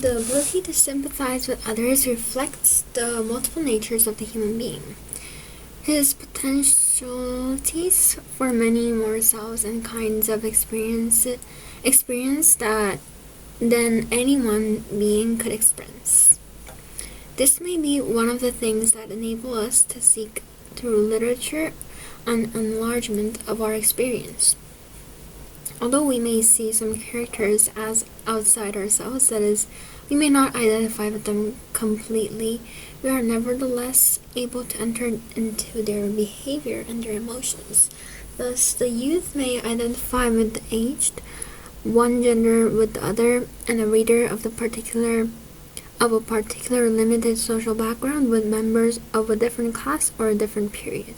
The ability to sympathize with others reflects the multiple natures of the human being. His potentialities for many more selves and kinds of experience that than any one being could express. This may be one of the things that enable us to seek through literature an enlargement of our experience. Although we may see some characters as outside ourselves, that is, we may not identify with them completely, we are nevertheless able to enter into their behavior and their emotions. Thus, the youth may identify with the aged, one gender with the other, and a reader of a particular limited social background with members of a different class or a different period.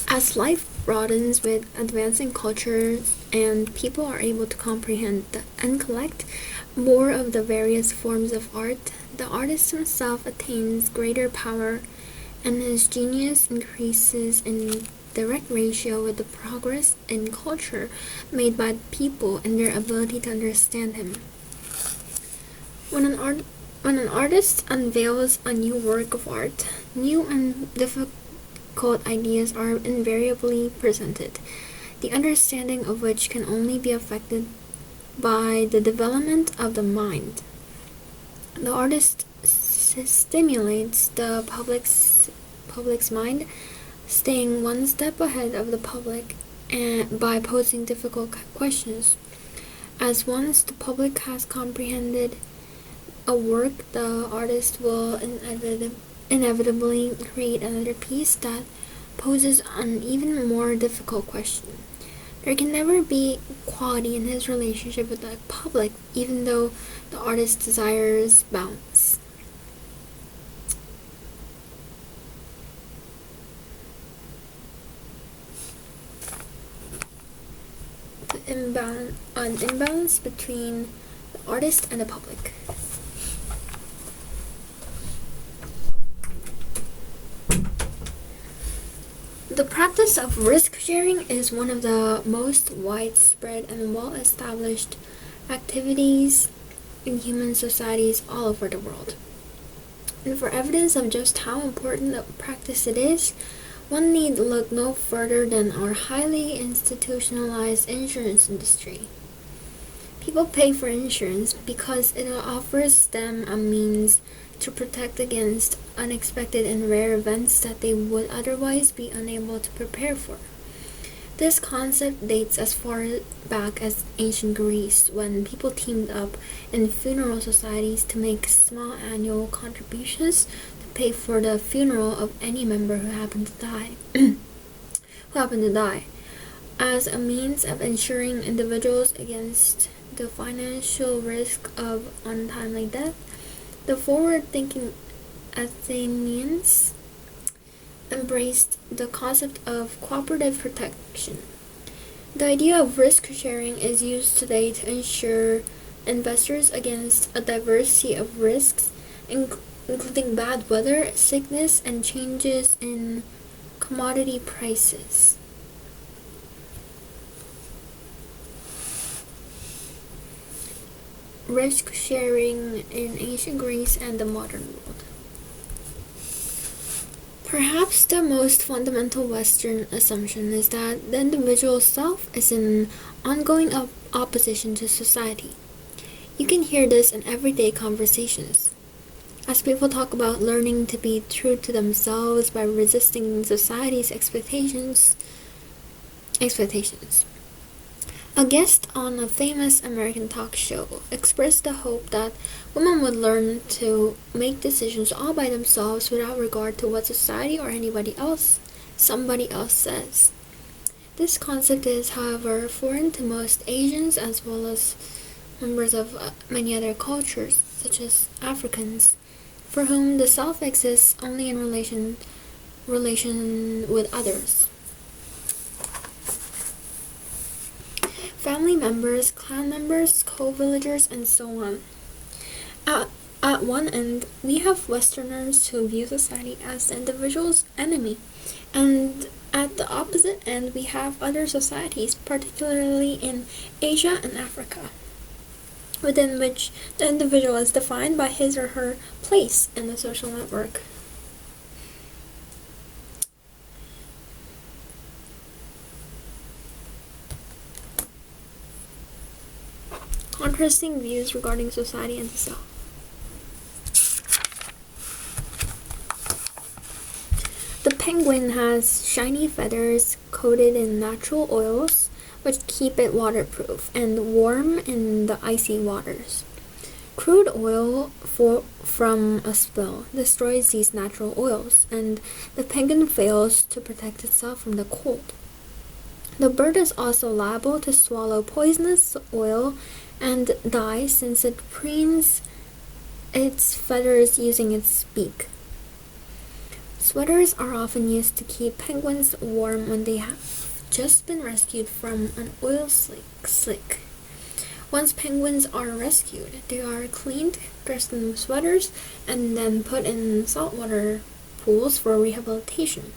As life broadens with advancing cultures and people are able to comprehend and collect more of the various forms of art, the artist himself attains greater power and his genius increases in direct ratio with the progress in culture made by people and their ability to understand him. When an artist unveils a new work of art, new and difficult ideas are invariably presented, the understanding of which can only be affected by the development of the mind. The artist stimulates the public's mind, staying one step ahead of the public and by posing difficult questions. As once the public has comprehended a work, the artist will inevitably create another piece that poses an even more difficult question. There can never be equality in his relationship with the public, even though the artist desires balance. An imbalance between the artist and the public. The practice of risk sharing is one of the most widespread and well-established activities in human societies all over the world. And for evidence of just how important a practice it is, one need look no further than our highly institutionalized insurance industry. People pay for insurance because it offers them a means to protect against unexpected and rare events that they would otherwise be unable to prepare for. This concept dates as far back as ancient Greece, when people teamed up in funeral societies to make small annual contributions to pay for the funeral of any member who happened to die, as a means of ensuring individuals against the financial risk of untimely death. The forward-thinking Athenians embraced the concept of cooperative protection. The idea of risk sharing is used today to insure investors against a diversity of risks, including bad weather, sickness, and changes in commodity prices. Risk sharing in ancient Greece and the modern world. Perhaps the most fundamental Western assumption is that the individual self is in ongoing opposition to society. You can hear this in everyday conversations, as people talk about learning to be true to themselves by resisting society's expectations. A guest on a famous American talk show expressed the hope that women would learn to make decisions all by themselves without regard to what society or somebody else says. This concept is, however, foreign to most Asians as well as members of many other cultures, such as Africans, for whom the self exists only in relation family members, clan members, co-villagers, and so on. At one end, we have Westerners who view society as the individual's enemy, and at the opposite end, we have other societies, particularly in Asia and Africa, within which the individual is defined by his or her place in the social network. Contrasting views regarding society and the self. The penguin has shiny feathers coated in natural oils, which keep it waterproof and warm in the icy waters. Crude oil from a spill destroys these natural oils, and the penguin fails to protect itself from the cold. The bird is also liable to swallow poisonous oil and die since it preens its feathers using its beak. Sweaters are often used to keep penguins warm when they have just been rescued from an oil slick. Once penguins are rescued, they are cleaned, dressed in sweaters, and then put in saltwater pools for rehabilitation.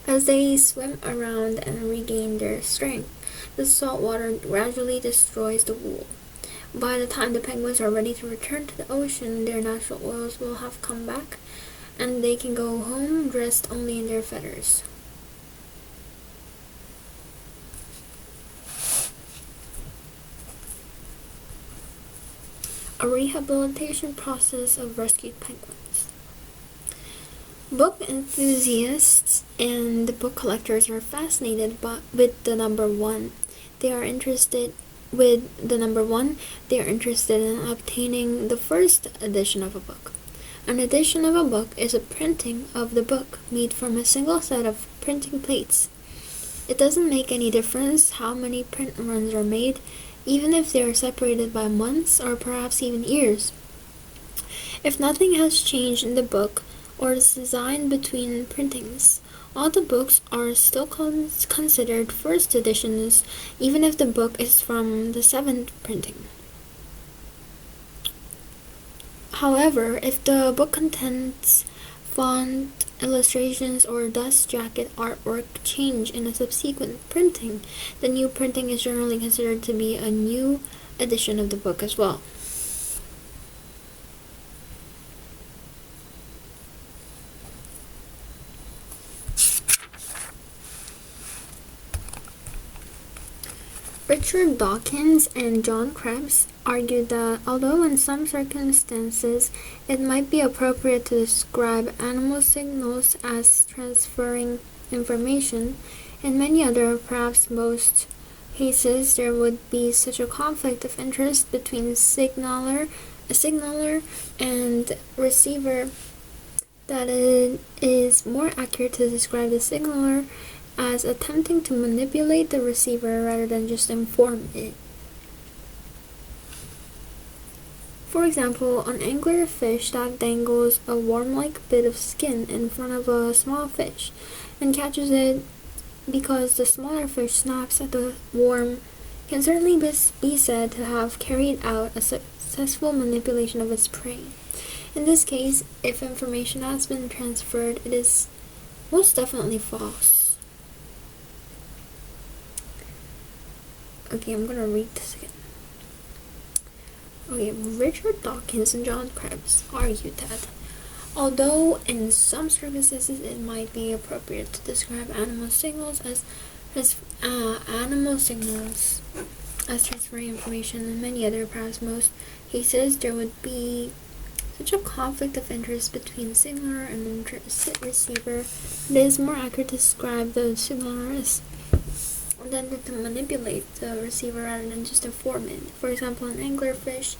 As they swim around and regain their strength, the salt water gradually destroys the wool. By the time the penguins are ready to return to the ocean, their natural oils will have come back, and they can go home dressed only in their feathers. A rehabilitation process of rescued penguins. Book enthusiasts and book collectors are fascinated with the number one. They are interested in obtaining the first edition of a book. An edition of a book is a printing of the book made from a single set of printing plates. It doesn't make any difference how many print runs are made, even if they are separated by months or perhaps even years. If nothing has changed in the book or its design between printings, all the books are still considered first editions, even if the book is from the 7th printing. However, if the book contains font, illustrations, or dust jacket artwork change in a subsequent printing, the new printing is generally considered to be a new edition of the book as well. Richard Dawkins and John Krebs argued that although in some circumstances it might be appropriate to describe animal signals as transferring information, in many other, perhaps most cases, there would be such a conflict of interest between a signaler and receiver that it is more accurate to describe the signaler as attempting to manipulate the receiver rather than just inform it. For example, an anglerfish that dangles a worm-like bit of skin in front of a small fish and catches it because the smaller fish snaps at the worm can certainly be said to have carried out a successful manipulation of its prey. In this case, if information has been transferred, it is most definitely false. Okay, I'm gonna read this again. Okay, Richard Dawkins and John Krebs argued that although in some circumstances it might be appropriate to describe animal signals as transferring information, in many other, perhaps most cases, there would be such a conflict of interest between signaler and receiver, it is more accurate to describe the signaler as than to manipulate the receiver rather than just inform it. For example, an anglerfish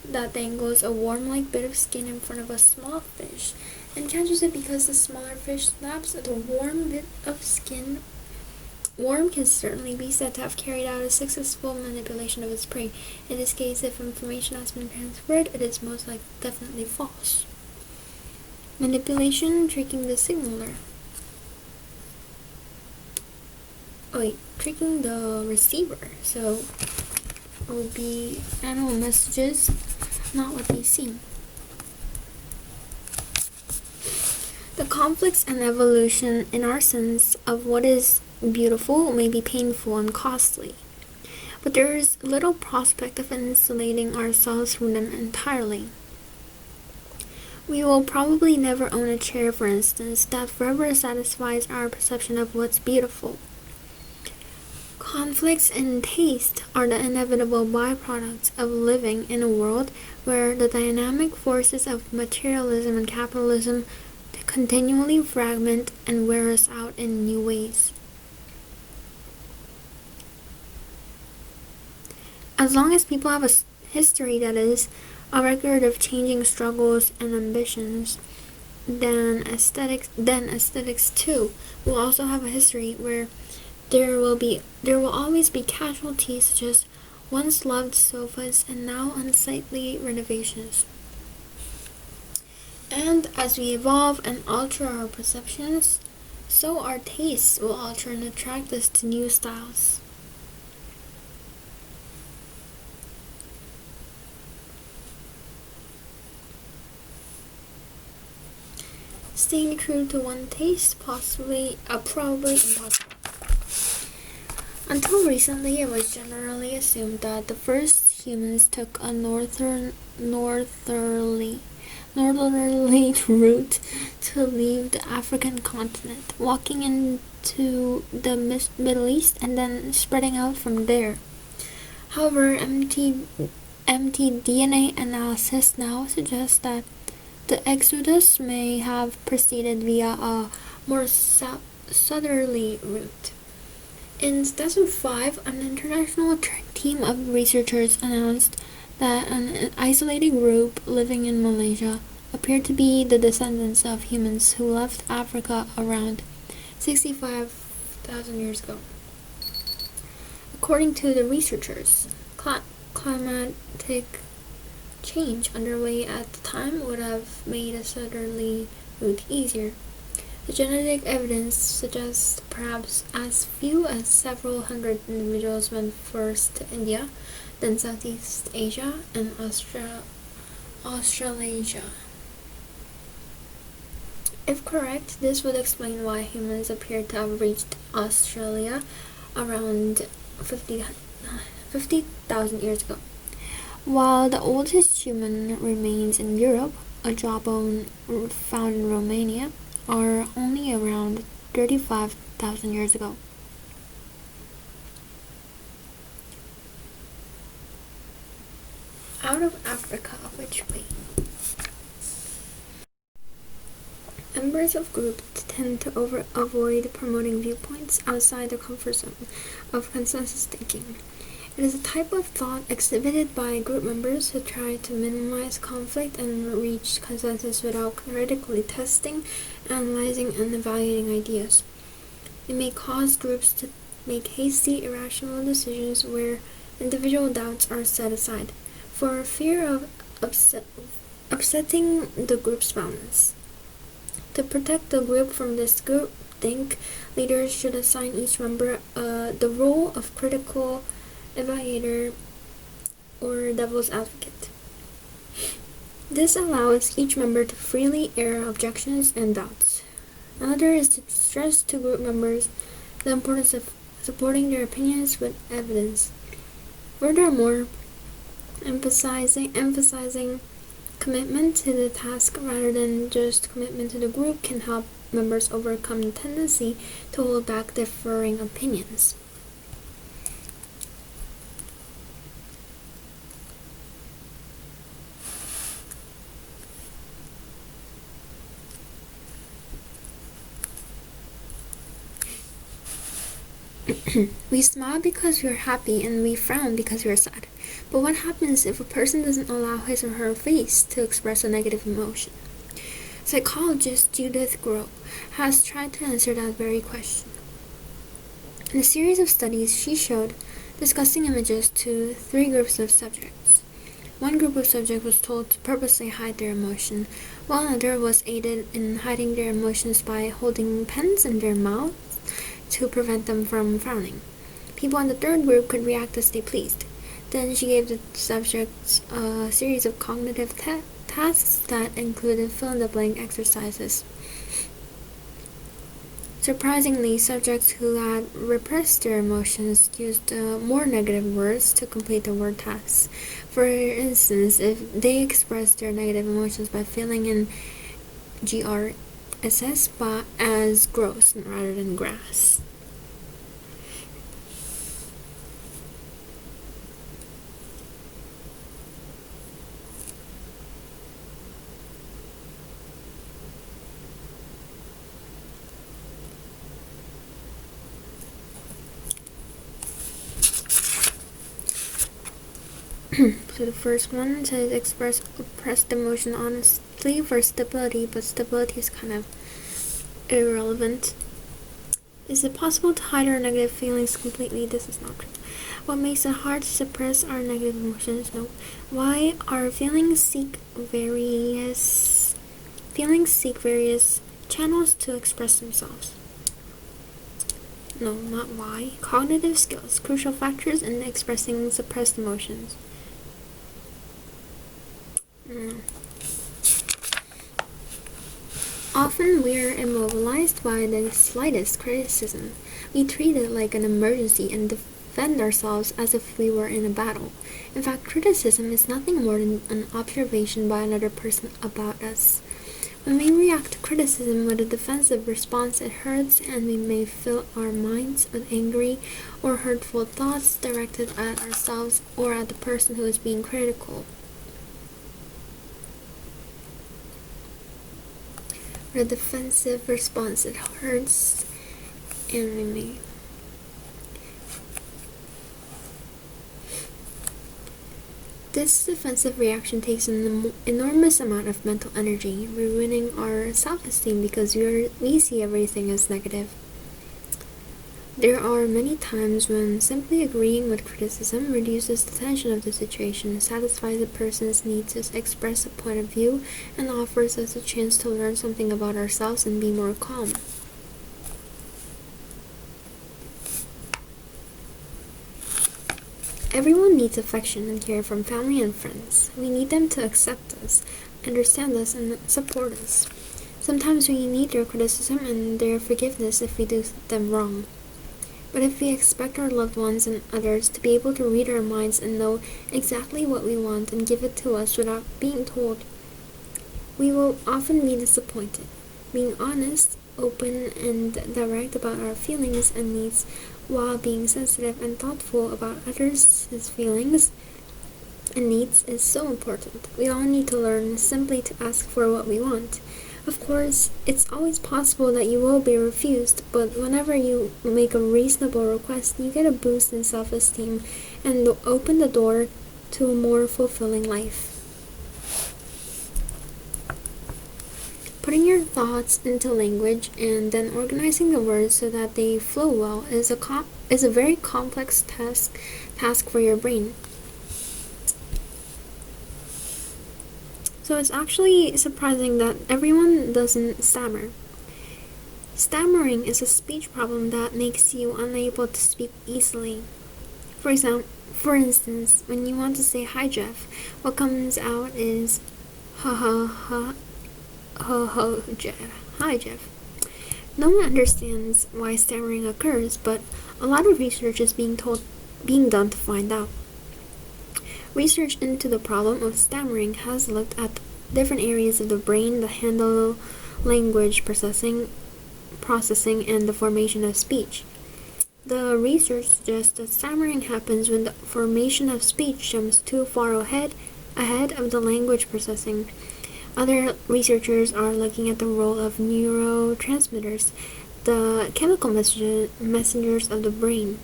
that dangles a worm-like bit of skin in front of a small fish and catches it because the smaller fish snaps at the warm bit of skin. Worm can certainly be said to have carried out a successful manipulation of its prey. In this case, if information has been transferred, it is most definitely false. Manipulation, tricking the signaler. oh wait, tricking the receiver. So it would be animal messages, not what they seem. The conflicts and evolution in our sense of what is beautiful may be painful and costly, but there is little prospect of insulating ourselves from them entirely. We will probably never own a chair, for instance, that forever satisfies our perception of what's beautiful. Conflicts in taste are the inevitable byproducts of living in a world where the dynamic forces of materialism and capitalism continually fragment and wear us out in new ways. As long as people have a history, that is, a record of changing struggles and ambitions, then aesthetics too will also have a history where there will always be casualties such as once loved sofas and now unsightly renovations. And as we evolve and alter our perceptions, so our tastes will alter and attract us to new styles. Staying true to one taste, probably impossible. Until recently, it was generally assumed that the first humans took a northerly route to leave the African continent, walking into the Middle East and then spreading out from there. However, empty DNA analysis now suggests that the exodus may have proceeded via a more southerly route. In 2005, an international team of researchers announced that an isolated group living in Malaysia appeared to be the descendants of humans who left Africa around 65,000 years ago. According to the researchers, climatic change underway at the time would have made a southerly route easier. The genetic evidence suggests perhaps as few as several hundred individuals went first to India, then Southeast Asia, and Australasia. If correct, this would explain why humans appear to have reached Australia around 50,000 years ago. While the oldest human remains in Europe, a jawbone found in Romania, are only around 35,000 years ago. Out of Africa, which way? Members of groups tend to avoid promoting viewpoints outside the comfort zone of consensus thinking. It is a type of thought exhibited by group members who try to minimize conflict and reach consensus without critically testing, analyzing, and evaluating ideas. It may cause groups to make hasty, irrational decisions where individual doubts are set aside, for fear of upsetting the group's balance. To protect the group from this groupthink, leaders should assign each member the role of critical evaluator or devil's advocate. This allows each member to freely air objections and doubts. Another is to stress to group members the importance of supporting their opinions with evidence. Furthermore, emphasizing commitment to the task rather than just commitment to the group can help members overcome the tendency to hold back differing opinions. We smile because we're happy and we frown because we're sad. But what happens if a person doesn't allow his or her face to express a negative emotion? Psychologist Judith Groh has tried to answer that very question. In a series of studies she showed discussing images to 3 groups of subjects. One group of subjects was told to purposely hide their emotion, while another was aided in hiding their emotions by holding pens in their mouths to prevent them from frowning. People in the third group could react as they pleased. Then she gave the subjects a series of cognitive tasks that included fill-in-the-blank exercises. Surprisingly, subjects who had repressed their emotions used more negative words to complete the word tasks. For instance, if they expressed their negative emotions by filling in GRSS as gross rather than grass. So the first one says express oppressed emotion honestly for stability, but stability is kind of irrelevant. Is it possible to hide our negative feelings completely? This is not true. What makes it hard to suppress our negative emotions? No. Why our feelings seek various channels to express themselves? No, not why. Cognitive skills, crucial factors in expressing suppressed emotions. No. Often we are immobilized by the slightest criticism. We treat it like an emergency and defend ourselves as if we were in a battle. In fact, criticism is nothing more than an observation by another person about us. When we react to criticism with a defensive response, it hurts, and we may fill our minds with angry or hurtful thoughts directed at ourselves or at the person who is being critical. A defensive response, it hurts, and we may. This defensive reaction takes an enormous amount of mental energy, ruining our self-esteem because we see everything as negative. There are many times when simply agreeing with criticism reduces the tension of the situation, satisfies a person's need to express a point of view, and offers us a chance to learn something about ourselves and be more calm. Everyone needs affection and care from family and friends. We need them to accept us, understand us, and support us. Sometimes we need their criticism and their forgiveness if we do them wrong. But if we expect our loved ones and others to be able to read our minds and know exactly what we want and give it to us without being told, we will often be disappointed. Being honest, open, and direct about our feelings and needs, while being sensitive and thoughtful about others' feelings and needs, is so important. We all need to learn simply to ask for what we want. Of course, it's always possible that you will be refused, but whenever you make a reasonable request, you get a boost in self-esteem and open the door to a more fulfilling life. Putting your thoughts into language and then organizing the words so that they flow well is a very complex task for your brain. So it's actually surprising that everyone doesn't stammer. Stammering is a speech problem that makes you unable to speak easily. For instance, when you want to say hi Jeff, what comes out is ha ha ha ho ho Jeff. Hi Jeff. No one understands why stammering occurs, but a lot of research is being done to find out. Research into the problem of stammering has looked at different areas of the brain that handle language processing, and the formation of speech. The research suggests that stammering happens when the formation of speech jumps too far ahead of the language processing. Other researchers are looking at the role of neurotransmitters, the chemical messengers of the brain.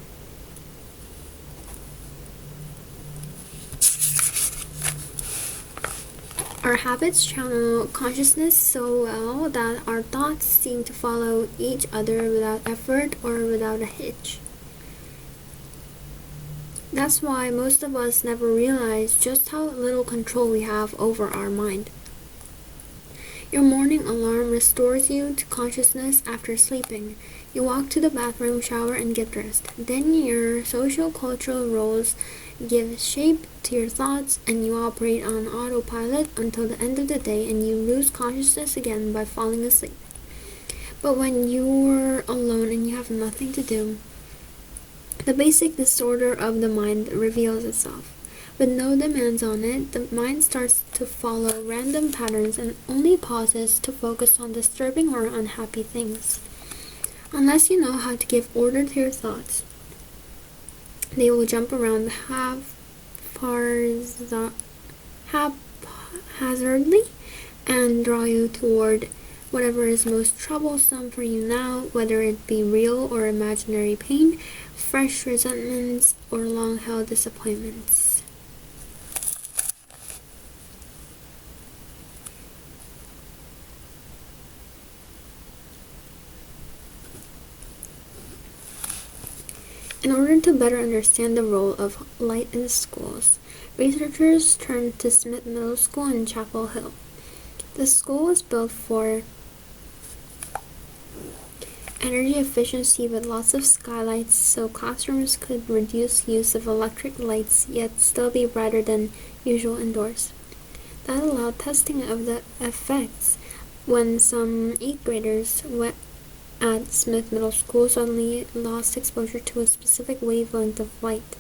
Our habits channel consciousness so well that our thoughts seem to follow each other without effort or without a hitch. That's why most of us never realize just how little control we have over our mind. Your morning alarm restores you to consciousness after sleeping. You walk to the bathroom, shower, and get dressed. Then your social cultural roles give shape to your thoughts, and you operate on autopilot until the end of the day, and you lose consciousness again by falling asleep. But when you're alone and you have nothing to do, the basic disorder of the mind reveals itself. With no demands on it, the mind starts to follow random patterns and only pauses to focus on disturbing or unhappy things. Unless you know how to give order to your thoughts, they will jump around haphazardly and draw you toward whatever is most troublesome for you now, whether it be real or imaginary pain, fresh resentments, or long-held disappointments. In order to better understand the role of light in schools, researchers turned to Smith Middle School in Chapel Hill. The school was built for energy efficiency with lots of skylights so classrooms could reduce use of electric lights yet still be brighter than usual indoors. That allowed testing of the effects when some 8th graders at Smith Middle School suddenly lost exposure to a specific wavelength of light.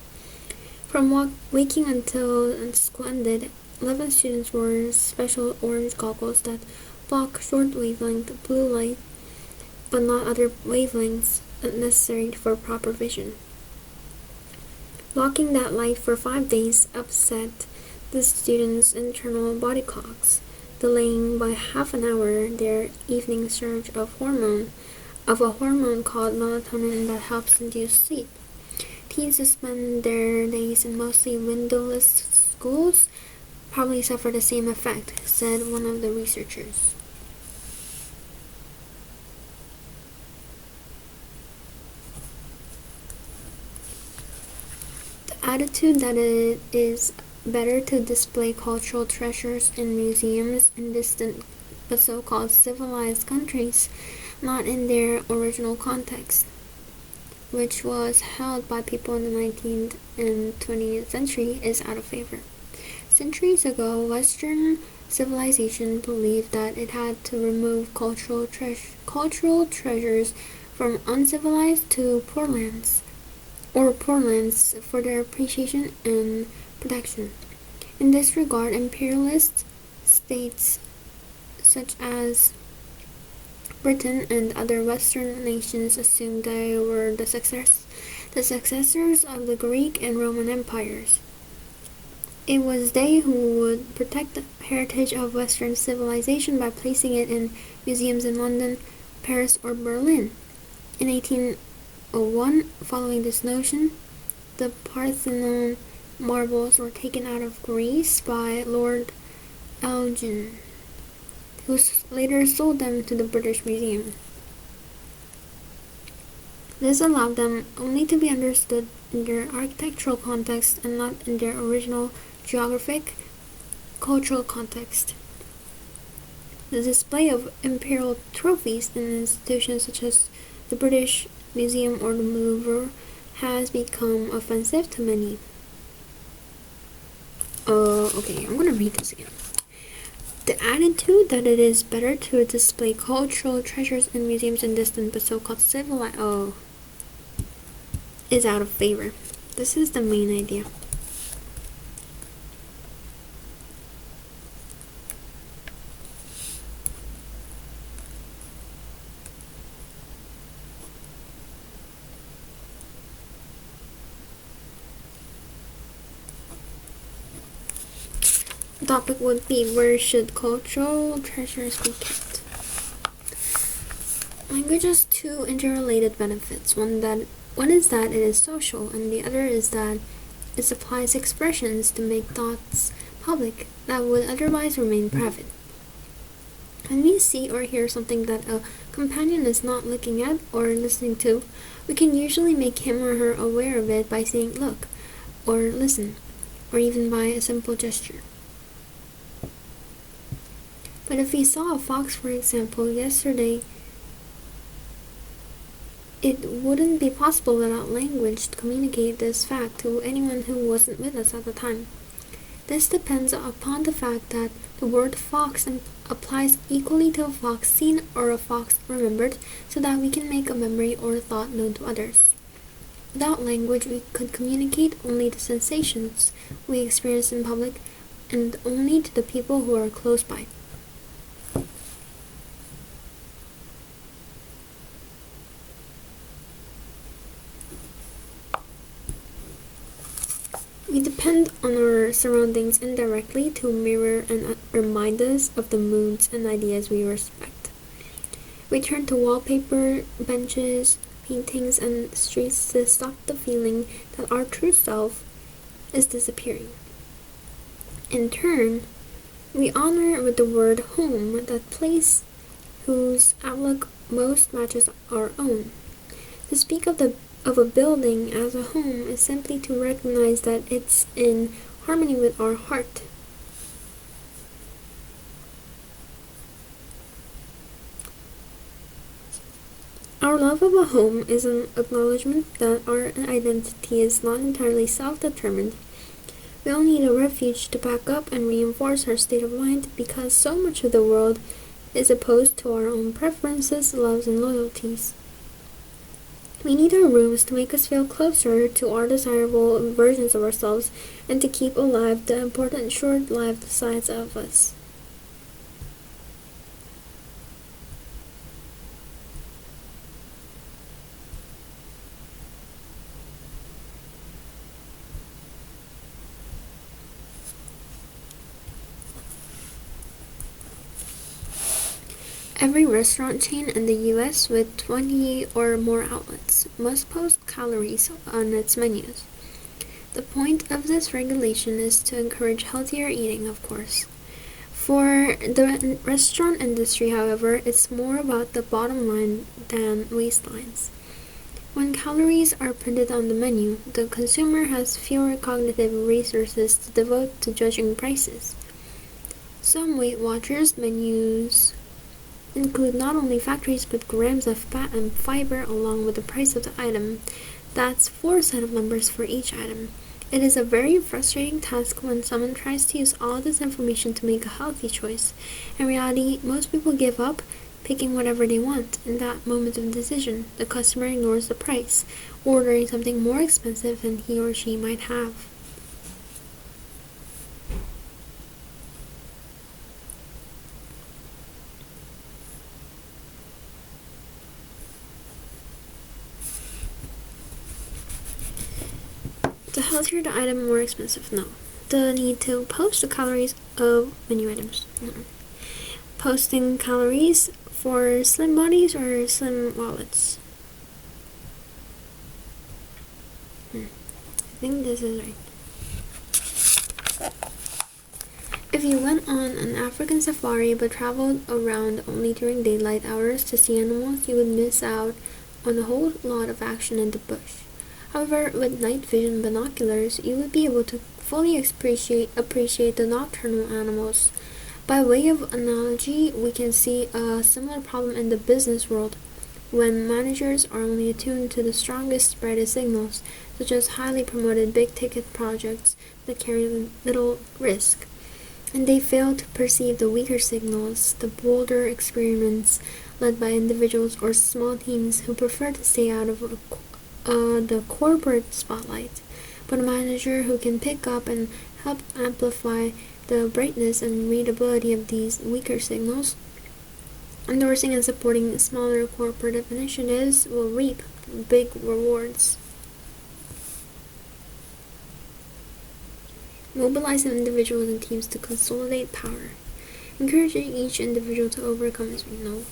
From waking until school ended, 11 students wore special orange goggles that block short wavelength blue light but not other wavelengths necessary for proper vision. Blocking that light for 5 days upset the students' internal body clocks, delaying by half an hour their evening surge of a hormone called melatonin that helps induce sleep. Teens who spend their days in mostly windowless schools probably suffer the same effect, said one of the researchers. The attitude that it is better to display cultural treasures in museums in distant but so-called civilized countries, not in their original context, which was held by people in the 19th and 20th century, is out of favor. Centuries ago, Western civilization believed that it had to remove cultural treasures from uncivilized to poor lands for their appreciation and protection. In this regard, imperialist states such as Britain and other Western nations assumed they were the successors of the Greek and Roman empires. It was they who would protect the heritage of Western civilization by placing it in museums in London, Paris, or Berlin. In 1801, following this notion, the Parthenon marbles were taken out of Greece by Lord Elgin, who later sold them to the British Museum. This allowed them only to be understood in their architectural context and not in their original geographic, cultural context. The display of imperial trophies in institutions such as the British Museum or the Louvre has become offensive to many. Okay, I'm gonna read this again. The attitude that it is better to display cultural treasures in museums in distant but so-called civilized is out of favor. This is the main idea. The topic would be, where should cultural treasures be kept? Language has two interrelated benefits. One is that it is social, and the other is that it supplies expressions to make thoughts public that would otherwise remain private. When we see or hear something that a companion is not looking at or listening to, we can usually make him or her aware of it by saying look, or listen, or even by a simple gesture. But if we saw a fox, for example, yesterday, It wouldn't be possible without language to communicate this fact to anyone who wasn't with us at the time. This depends upon the fact that the word fox applies equally to a fox seen or a fox remembered, so that we can make a memory or thought known to others. Without language, we could communicate only the sensations we experience in public and only to the people who are close by. We depend on our surroundings indirectly to mirror and remind us of the moods and ideas we respect. We turn to wallpaper, benches, paintings, and streets to stop the feeling that our true self is disappearing. In turn, we honor with the word home that place whose outlook most matches our own. To speak of a building as a home is simply to recognize that it's in harmony with our heart. Our love of a home is an acknowledgement that our identity is not entirely self-determined. We all need a refuge to back up and reinforce our state of mind because so much of the world is opposed to our own preferences, loves, and loyalties. We need our rooms to make us feel closer to our desirable versions of ourselves and to keep alive the important short-lived sides of us. Every restaurant chain in the US with 20 or more outlets must post calories on its menus. The point of this regulation is to encourage healthier eating, of course. For the restaurant industry, however, it's more about the bottom line than waistlines. When calories are printed on the menu, the consumer has fewer cognitive resources to devote to judging prices. Some Weight Watchers menus include not only factories but grams of fat and fiber along with the price of the item. That's 4 set of numbers for each item. It is a very frustrating task when someone tries to use all this information to make a healthy choice. In reality, most people give up picking whatever they want. In that moment of decision, the customer ignores the price, ordering something more expensive than he or she might have. The healthier the item, more expensive? No. The need to post the calories of menu items? No. Posting calories for slim bodies or slim wallets? I think this is right. If you went on an African safari but traveled around only during daylight hours to see animals, you would miss out on a whole lot of action in the bush. However, with night vision binoculars, you would be able to fully appreciate the nocturnal animals. By way of analogy, we can see a similar problem in the business world, when managers are only attuned to the strongest, brightest signals, such as highly promoted big-ticket projects that carry little risk, and they fail to perceive the weaker signals, the bolder experiments led by individuals or small teams who prefer to stay out of the corporate spotlight. But a manager who can pick up and help amplify the brightness and readability of these weaker signals, endorsing and supporting smaller corporate initiatives, will reap big rewards. Mobilizing individuals and teams to consolidate power, encouraging each individual to overcome his weakness,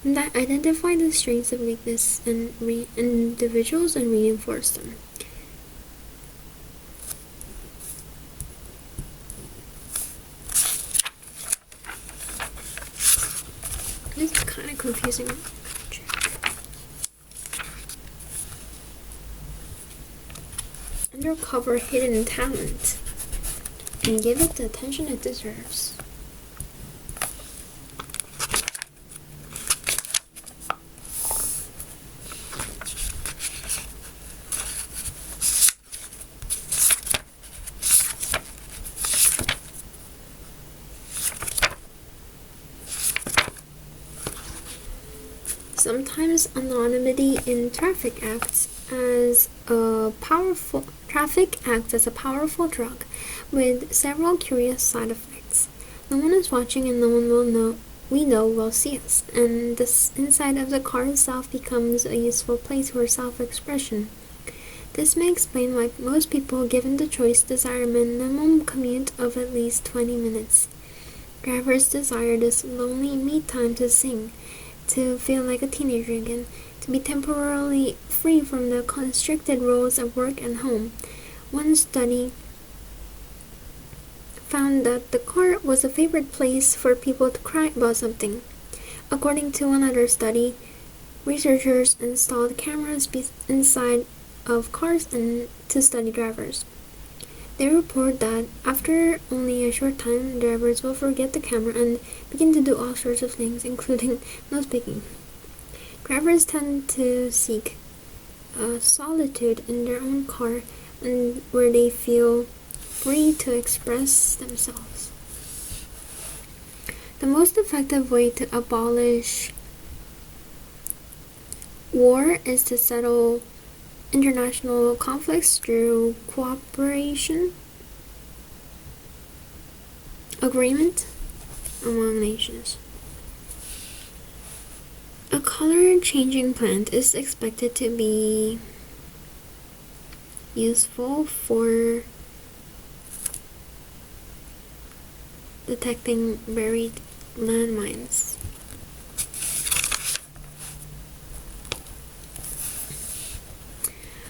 and identify the strengths and weaknesses in individuals and reinforce them. This is kind of confusing. Undercover hidden talent, and give it the attention it deserves. Sometimes anonymity in traffic acts as a powerful drug with several curious side effects. No one is watching and no one will see us, and the inside of the car itself becomes a useful place for self-expression. This may explain why most people, given the choice, desire a minimum commute of at least 20 minutes. Drivers desire this lonely me time to sing, to feel like a teenager again, to be temporarily free from the constricted roles of work and home. One study found that the car was a favorite place for people to cry about something. According to another study, researchers installed cameras inside of cars and to study drivers. They report that after only a short time, drivers will forget the camera and begin to do all sorts of things, including nose picking. Drivers tend to seek solitude in their own car and where they feel free to express themselves. The most effective way to abolish war is to settle international conflicts through cooperation agreement among nations. A color-changing plant is expected to be useful for detecting buried landmines.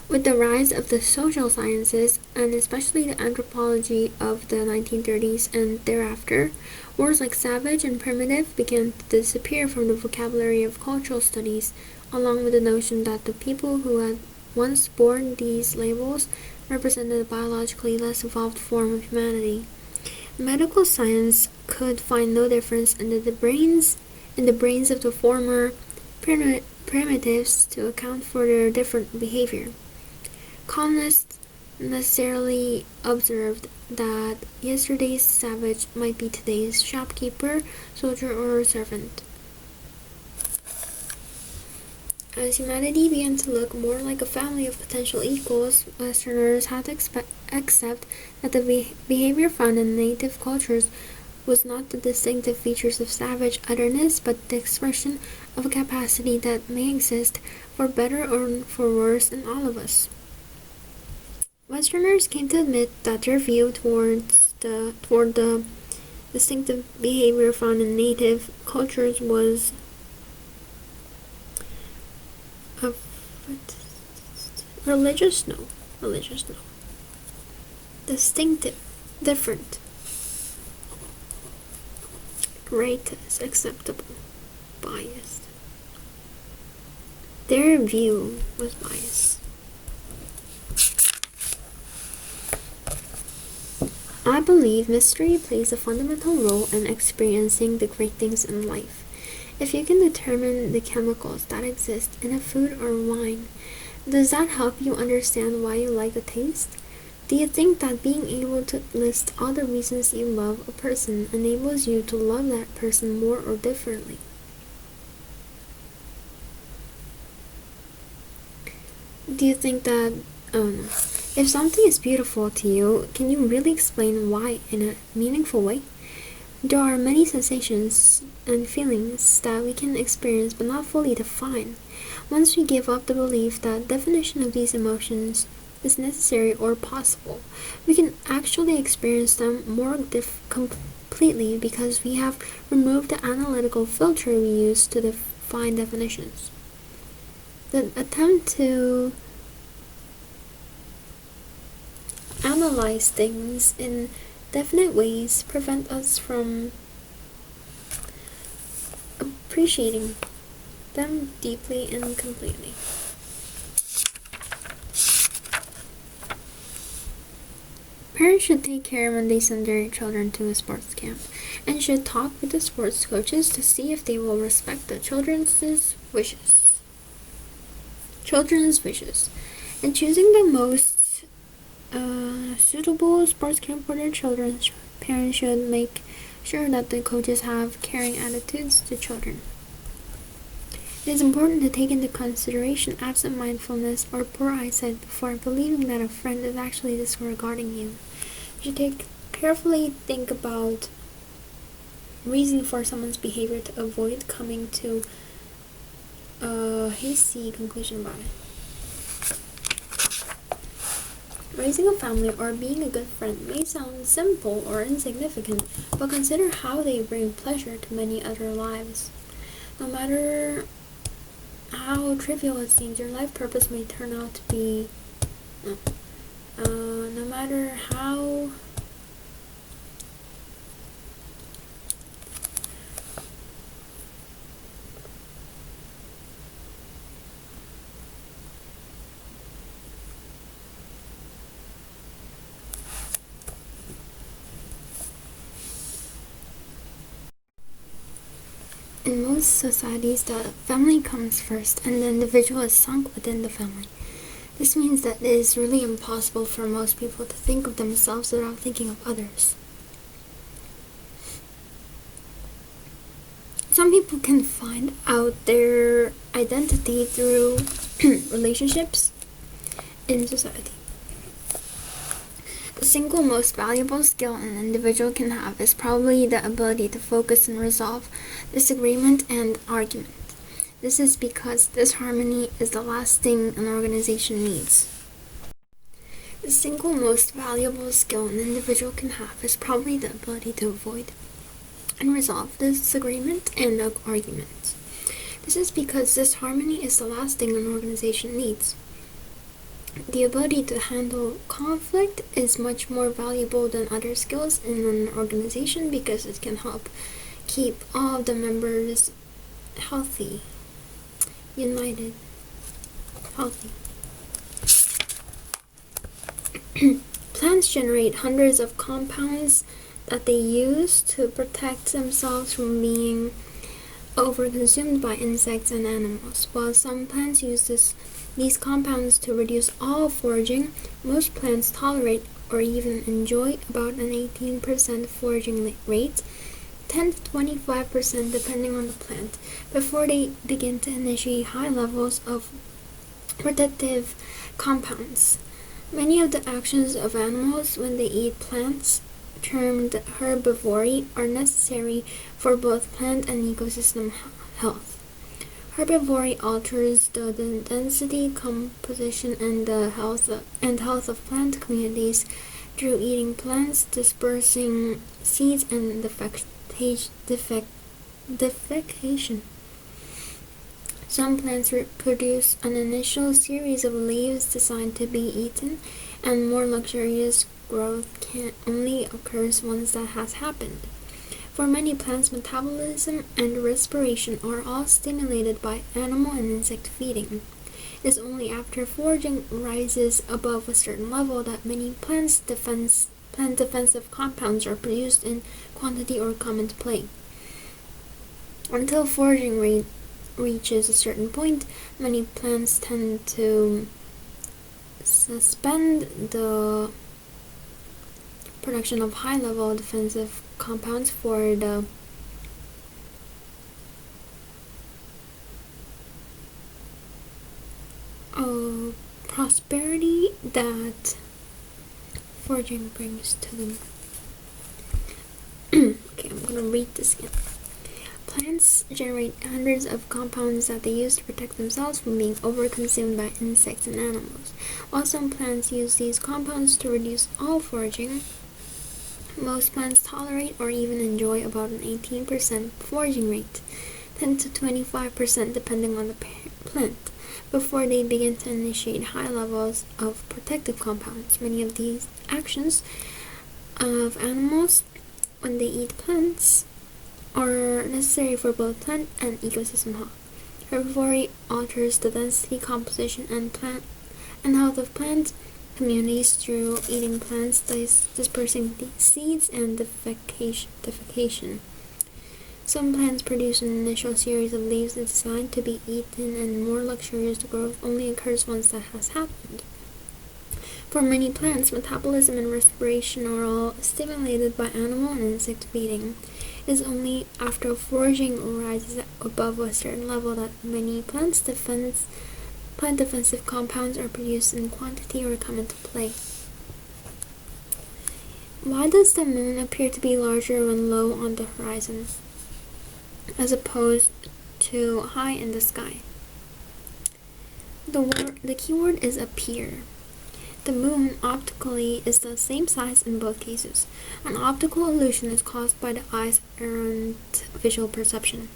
With the rise of the social sciences, and especially the anthropology of the 1930s and thereafter, words like savage and primitive began to disappear from the vocabulary of cultural studies, along with the notion that the people who had once borne these labels represented a biologically less evolved form of humanity. Medical science could find no difference in the brains of the former primitives to account for their different behavior. Colonists necessarily observed that yesterday's savage might be today's shopkeeper, soldier, or servant. As humanity began to look more like a family of potential equals, Westerners had to accept that the behavior found in native cultures was not the distinctive features of savage otherness, but the expression of a capacity that may exist, for better or for worse, in all of us. Westerners came to admit that their view toward the distinctive behavior found in native cultures was religious no. Distinctive, different, greatest, acceptable, biased. Their view was biased. I believe mystery plays a fundamental role in experiencing the great things in life. If you can determine the chemicals that exist in a food or wine, does that help you understand why you like the taste? Do you think that being able to list all the reasons you love a person enables you to love that person more or differently? Do you think that, if something is beautiful to you, can you really explain why in a meaningful way? There are many sensations and feelings that we can experience but not fully define. Once we give up the belief that definition of these emotions is necessary or possible, we can actually experience them more completely because we have removed the analytical filter we use to define definitions. The attempt to analyze things in definite ways prevent us from appreciating them deeply and completely. Parents should take care when they send their children to a sports camp and should talk with the sports coaches to see if they will respect the children's wishes. And choosing the most suitable sports camp for their children, parents should make sure that the coaches have caring attitudes to children. It is important to take into consideration absent mindfulness or poor eyesight before believing that a friend is actually disregarding you. You should carefully think about reason for someone's behavior to avoid coming to a hasty conclusion about it. Raising a family or being a good friend may sound simple or insignificant, but consider how they bring pleasure to many other lives. No matter how trivial it seems, your life purpose may turn out to be no matter how in most societies, the family comes first, and the individual is sunk within the family. This means that it is really impossible for most people to think of themselves without thinking of others. Some people can find out their identity through relationships in society. The single most valuable skill an individual can have is probably the ability to focus and resolve disagreement and argument. This is because this harmony is the last thing an organization needs. The single most valuable skill an individual can have is probably the ability to avoid and resolve disagreement and argument. This is because this harmony is the last thing an organization needs. The ability to handle conflict is much more valuable than other skills in an organization because it can help keep all of the members healthy, united, healthy. Plants generate hundreds of compounds that they use to protect themselves from being overconsumed by insects and animals. While some plants use these compounds to reduce all foraging, most plants tolerate or even enjoy about an 18% foraging rate, 10 to 25% depending on the plant, before they begin to initiate high levels of protective compounds. Many of the actions of animals when they eat plants, termed herbivory, are necessary for both plant and ecosystem health. Herbivory alters the density, composition, and the health of plant communities through eating plants, dispersing seeds, and defecation. Some plants produce an initial series of leaves designed to be eaten, and more luxurious growth only occurs once that has happened. For many plants, metabolism and respiration are all stimulated by animal and insect feeding. It is only after foraging rises above a certain level that many plant defensive compounds are produced in quantity or come into play. Until foraging reaches a certain point, many plants tend to suspend the production of high-level defensive compounds for the prosperity that foraging brings to them. Okay, I'm gonna read this again. Plants generate hundreds of compounds that they use to protect themselves from being overconsumed by insects and animals. While some plants use these compounds to reduce all foraging, most plants tolerate or even enjoy about an 18% foraging rate, 10 to 25% depending on the plant, before they begin to initiate high levels of protective compounds. Many of these actions of animals when they eat plants are necessary for both plant and ecosystem health. Herbivory alters the density, composition, and health of plant communities through eating plants, dispersing seeds, and defecation. Some plants produce an initial series of leaves designed to be eaten, and more luxurious growth only occurs once that has happened. For many plants, metabolism and respiration are all stimulated by animal and insect feeding. It is only after foraging rises above a certain level that many plant defensive compounds are produced in quantity or come into play. Why does the moon appear to be larger when low on the horizon, as opposed to high in the sky? The keyword is appear. The moon optically is the same size in both cases. An optical illusion is caused by the eye's errant visual perception.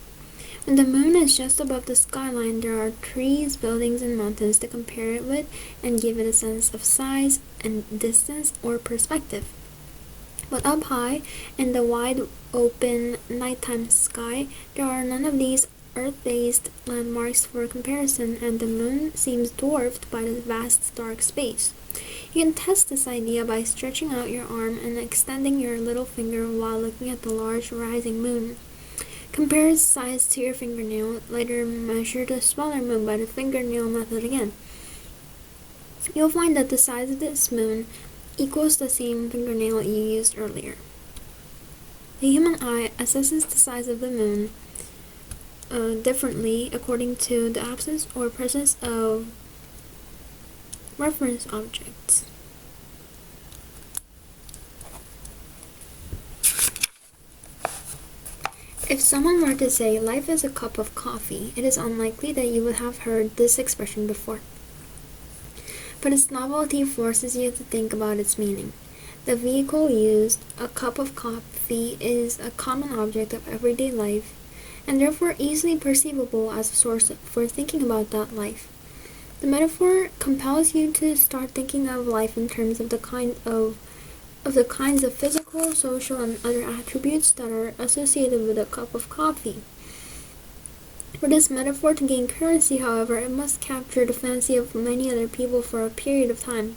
When the moon is just above the skyline, there are trees, buildings, and mountains to compare it with and give it a sense of size and distance or perspective. But up high in the wide open nighttime sky, there are none of these Earth-based landmarks for comparison, and the moon seems dwarfed by the vast dark space. You can test this idea by stretching out your arm and extending your little finger while looking at the large rising moon. Compare its size to your fingernail, later measure the smaller moon by the fingernail method again. You'll find that the size of this moon equals the same fingernail you used earlier. The human eye assesses the size of the moon differently according to the absence or presence of reference objects. If someone were to say life is a cup of coffee, it is unlikely that you would have heard this expression before. But its novelty forces you to think about its meaning. The vehicle used, a cup of coffee, is a common object of everyday life, and therefore easily perceivable as a source for thinking about that life. The metaphor compels you to start thinking of life in terms of the kinds of physical, social, and other attributes that are associated with a cup of coffee. For this metaphor to gain currency, however, it must capture the fancy of many other people for a period of time.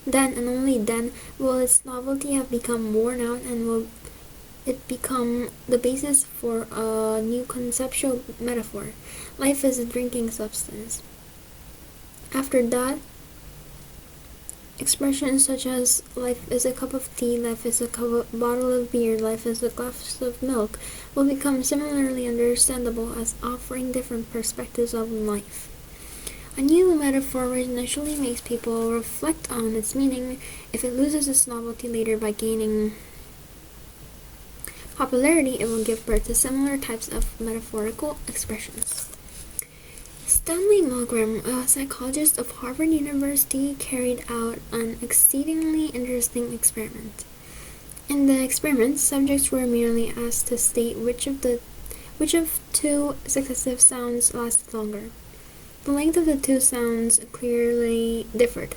Then, and only then, will its novelty have become worn out and will it become the basis for a new conceptual metaphor. Life is a drinking substance. After that, expressions such as life is a cup of tea, life is a bottle of beer, life is a glass of milk will become similarly understandable as offering different perspectives of life. A new metaphor initially makes people reflect on its meaning. If it loses its novelty later by gaining popularity, it will give birth to similar types of metaphorical expressions. Stanley Milgram, a psychologist of Harvard University, carried out an exceedingly interesting experiment. In the experiment, subjects were merely asked to state which of two successive sounds lasted longer. The length of the two sounds clearly differed.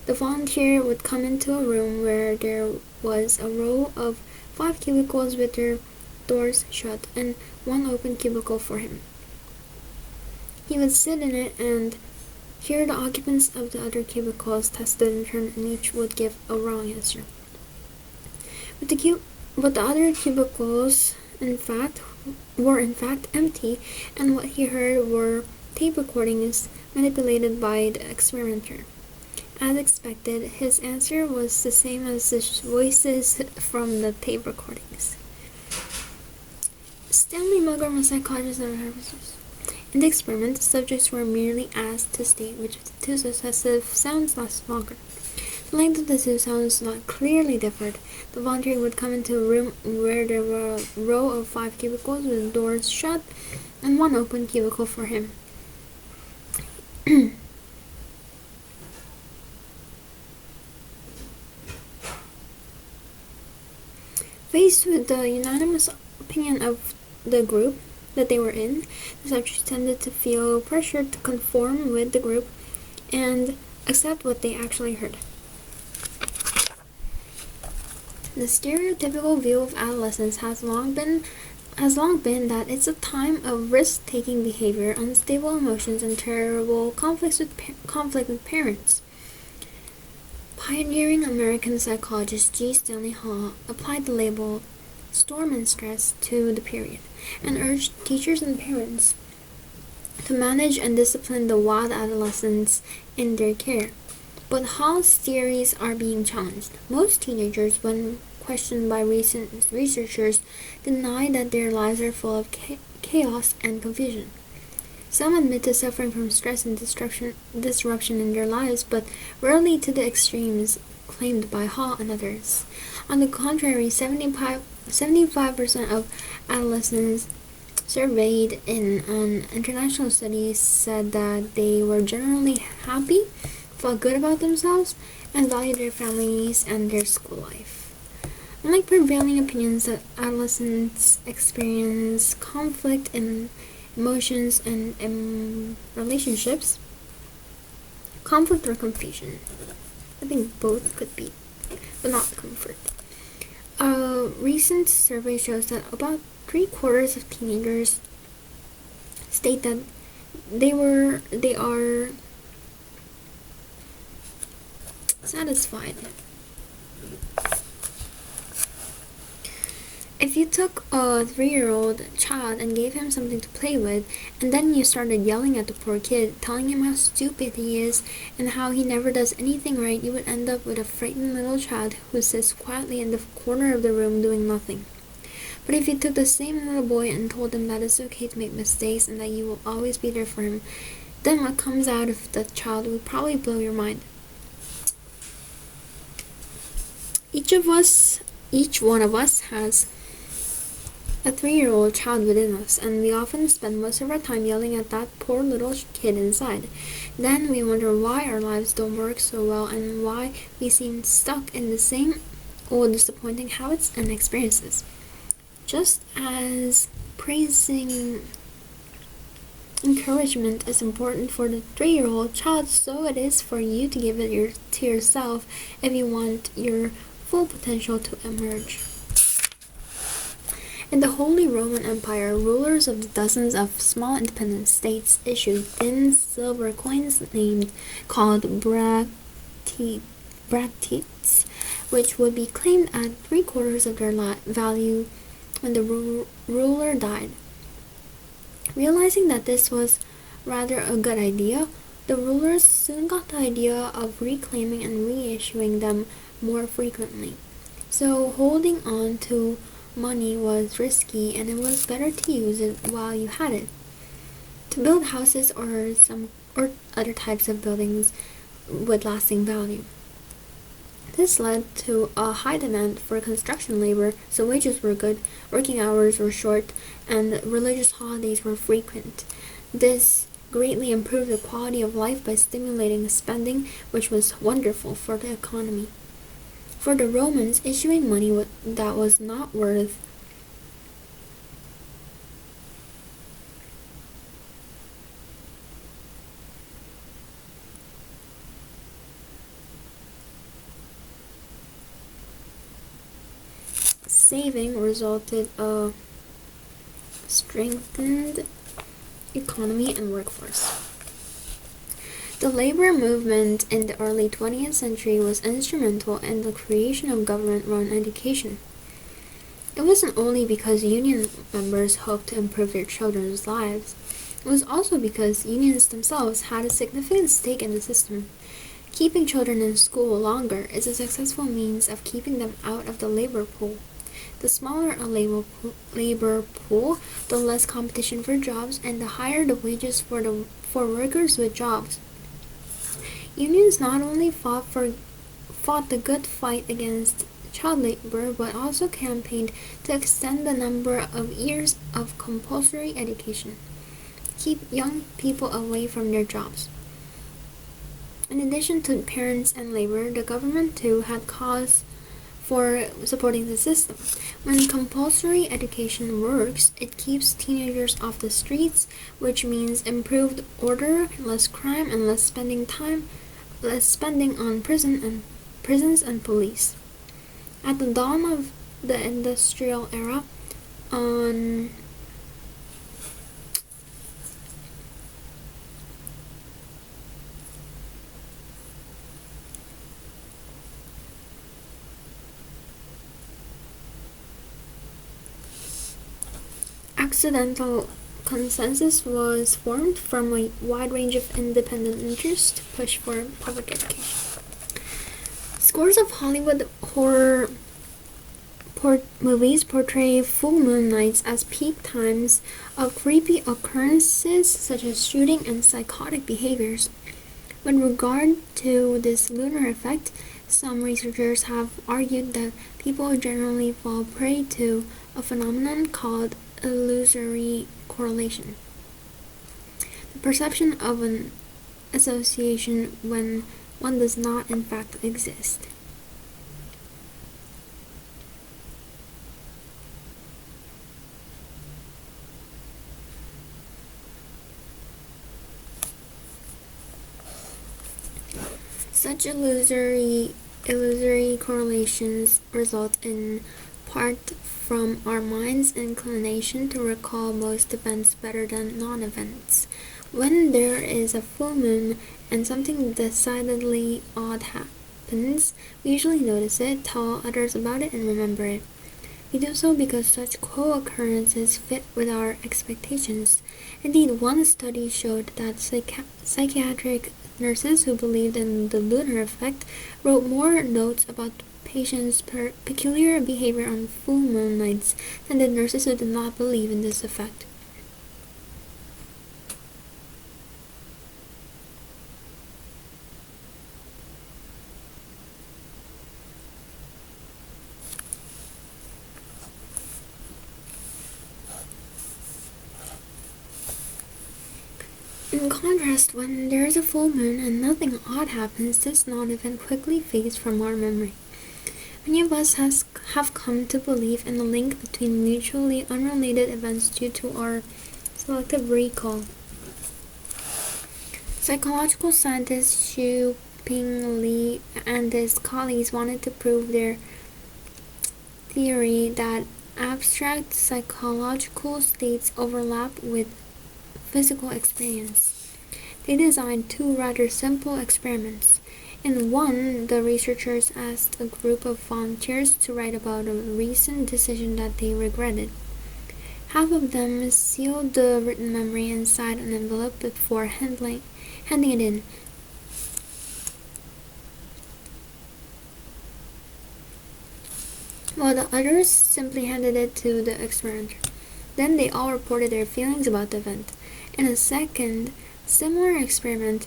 The volunteer would come into a room where there was a row of 5 cubicles with their doors shut and one open cubicle for him. He would sit in it and hear the occupants of the other cubicles tested in turn, and each would give a wrong answer. But the other cubicles were in fact empty, and what he heard were tape recordings manipulated by the experimenter. As expected, his answer was the same as the voices from the tape recordings. Stanley Milgram, a psychologist and researcher. In the experiment, the subjects were merely asked to state which of the two successive sounds lasted longer. The length of the two sounds not clearly differed. The volunteer would come into a room where there were a row of 5 cubicles with doors shut and one open cubicle for him. Faced with the unanimous opinion of the group that they were in, the subjects tended to feel pressured to conform with the group and accept what they actually heard. The stereotypical view of adolescence has long been that it's a time of risk-taking behavior, unstable emotions, and terrible conflict with parents. Pioneering American psychologist G. Stanley Hall applied the label storm and stress to the period and urged teachers and parents to manage and discipline the wild adolescents in their care. But Hall's theories are being challenged. Most teenagers, when questioned by recent researchers, deny that their lives are full of chaos and confusion. Some admit to suffering from stress and disruption in their lives, but rarely to the extremes claimed by Hall and others. On the contrary, 75% of adolescents surveyed in an international study said that they were generally happy, felt good about themselves, and valued their families and their school life. Unlike prevailing opinions that adolescents experience conflict in emotions and in relationships, conflict or confusion. I think both could be, but not comfort. A recent survey shows that about 3/4 of teenagers state that they are satisfied. If you took a 3-year-old child and gave him something to play with, and then you started yelling at the poor kid, telling him how stupid he is and how he never does anything right, you would end up with a frightened little child who sits quietly in the corner of the room doing nothing. But if you took the same little boy and told him that it's okay to make mistakes and that you will always be there for him, then what comes out of that child would probably blow your mind. Each one of us has a 3-year-old child within us, and we often spend most of our time yelling at that poor little kid inside. Then we wonder why our lives don't work so well and why we seem stuck in the same old disappointing habits and experiences. Just as praising encouragement is important for the 3-year-old child, so it is for you to give it to yourself if you want your full potential to emerge. In the Holy Roman Empire, rulers of dozens of small independent states issued thin silver coins called bracteates, which would be claimed at 3/4 of their value when the ruler died. Realizing that this was rather a good idea, the rulers soon got the idea of reclaiming and reissuing them more frequently. So holding on to money was risky, and it was better to use it while you had it. To build houses or other types of buildings with lasting value. This led to a high demand for construction labor, so wages were good, working hours were short, and religious holidays were frequent. This greatly improved the quality of life by stimulating spending, which was wonderful for the economy. For the Romans, issuing money that was not worth saving resulted a strengthened economy and workforce. The labor movement in the early 20th century was instrumental in the creation of government-run education. It wasn't only because union members hoped to improve their children's lives. It was also because unions themselves had a significant stake in the system. Keeping children in school longer is a successful means of keeping them out of the labor pool. The smaller a labor pool, the less competition for jobs, and the higher the wages for workers with jobs. Unions not only fought the good fight against child labor, but also campaigned to extend the number of years of compulsory education, keep young people away from their jobs. In addition to parents and labor, the government too had cause for supporting the system. When compulsory education works, it keeps teenagers off the streets, which means improved order, less crime, and less spending on prisons and police. At the dawn of the industrial era, on accidental consensus was formed from a wide range of independent interests to push for public education. Scores of Hollywood horror movies portray full moon nights as peak times of creepy occurrences such as shooting and psychotic behaviors. With regard to this lunar effect, some researchers have argued that people generally fall prey to a phenomenon called illusory correlation, the perception of an association when one does not in fact exist. Such illusory correlations result in part from our mind's inclination to recall most events better than non-events. When there is a full moon and something decidedly odd happens, we usually notice it, tell others about it, and remember it. We do so because such co-occurrences fit with our expectations. Indeed, one study showed that psychiatric nurses who believed in the lunar effect wrote more notes about patients' peculiar behavior on full moon nights than the nurses who did not believe in this effect. In contrast, when there is a full moon and nothing odd happens, this non-event quickly fades from our memory. Many of us have come to believe in a link between mutually unrelated events due to our selective recall. Psychological scientist Xu-Ping Li and his colleagues wanted to prove their theory that abstract psychological states overlap with physical experience. They designed two rather simple experiments. In one, the researchers asked a group of volunteers to write about a recent decision that they regretted. Half of them sealed the written memory inside an envelope before handing it in. While the others simply handed it to the experimenter. Then they all reported their feelings about the event. In a second, similar experiment,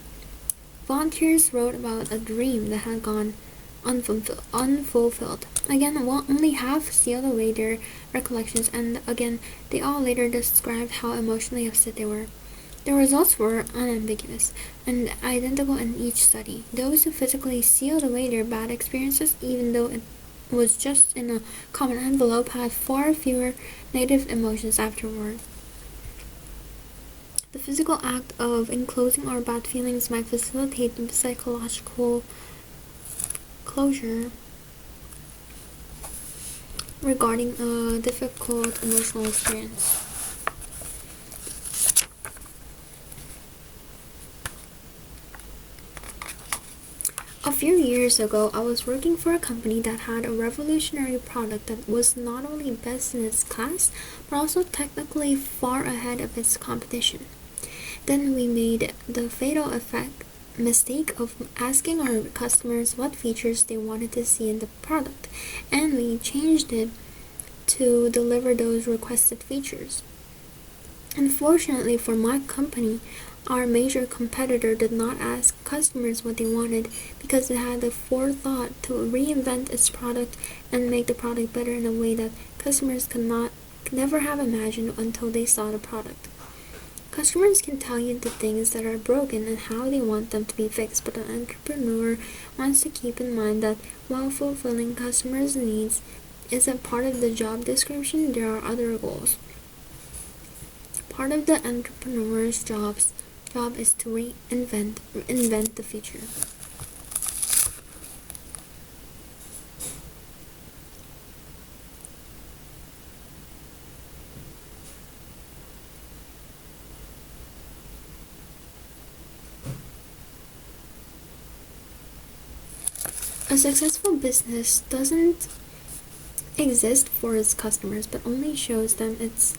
volunteers wrote about a dream that had gone unfulfilled. Again, only half sealed away their recollections, and again, they all later described how emotionally upset they were. The results were unambiguous and identical in each study. Those who physically sealed away their bad experiences, even though it was just in a common envelope, had far fewer negative emotions afterward. The physical act of enclosing our bad feelings might facilitate the psychological closure regarding a difficult emotional experience. A few years ago, I was working for a company that had a revolutionary product that was not only best in its class, but also technically far ahead of its competition. Then we made the fatal mistake of asking our customers what features they wanted to see in the product, and we changed it to deliver those requested features. Unfortunately for my company, our major competitor did not ask customers what they wanted because it had the forethought to reinvent its product and make the product better in a way that customers could never have imagined until they saw the product. Customers can tell you the things that are broken and how they want them to be fixed, but an entrepreneur wants to keep in mind that while fulfilling customers' needs isn't part of the job description, there are other goals. Part of the entrepreneur's job is to invent the future. A successful business doesn't exist for its customers, but only shows them its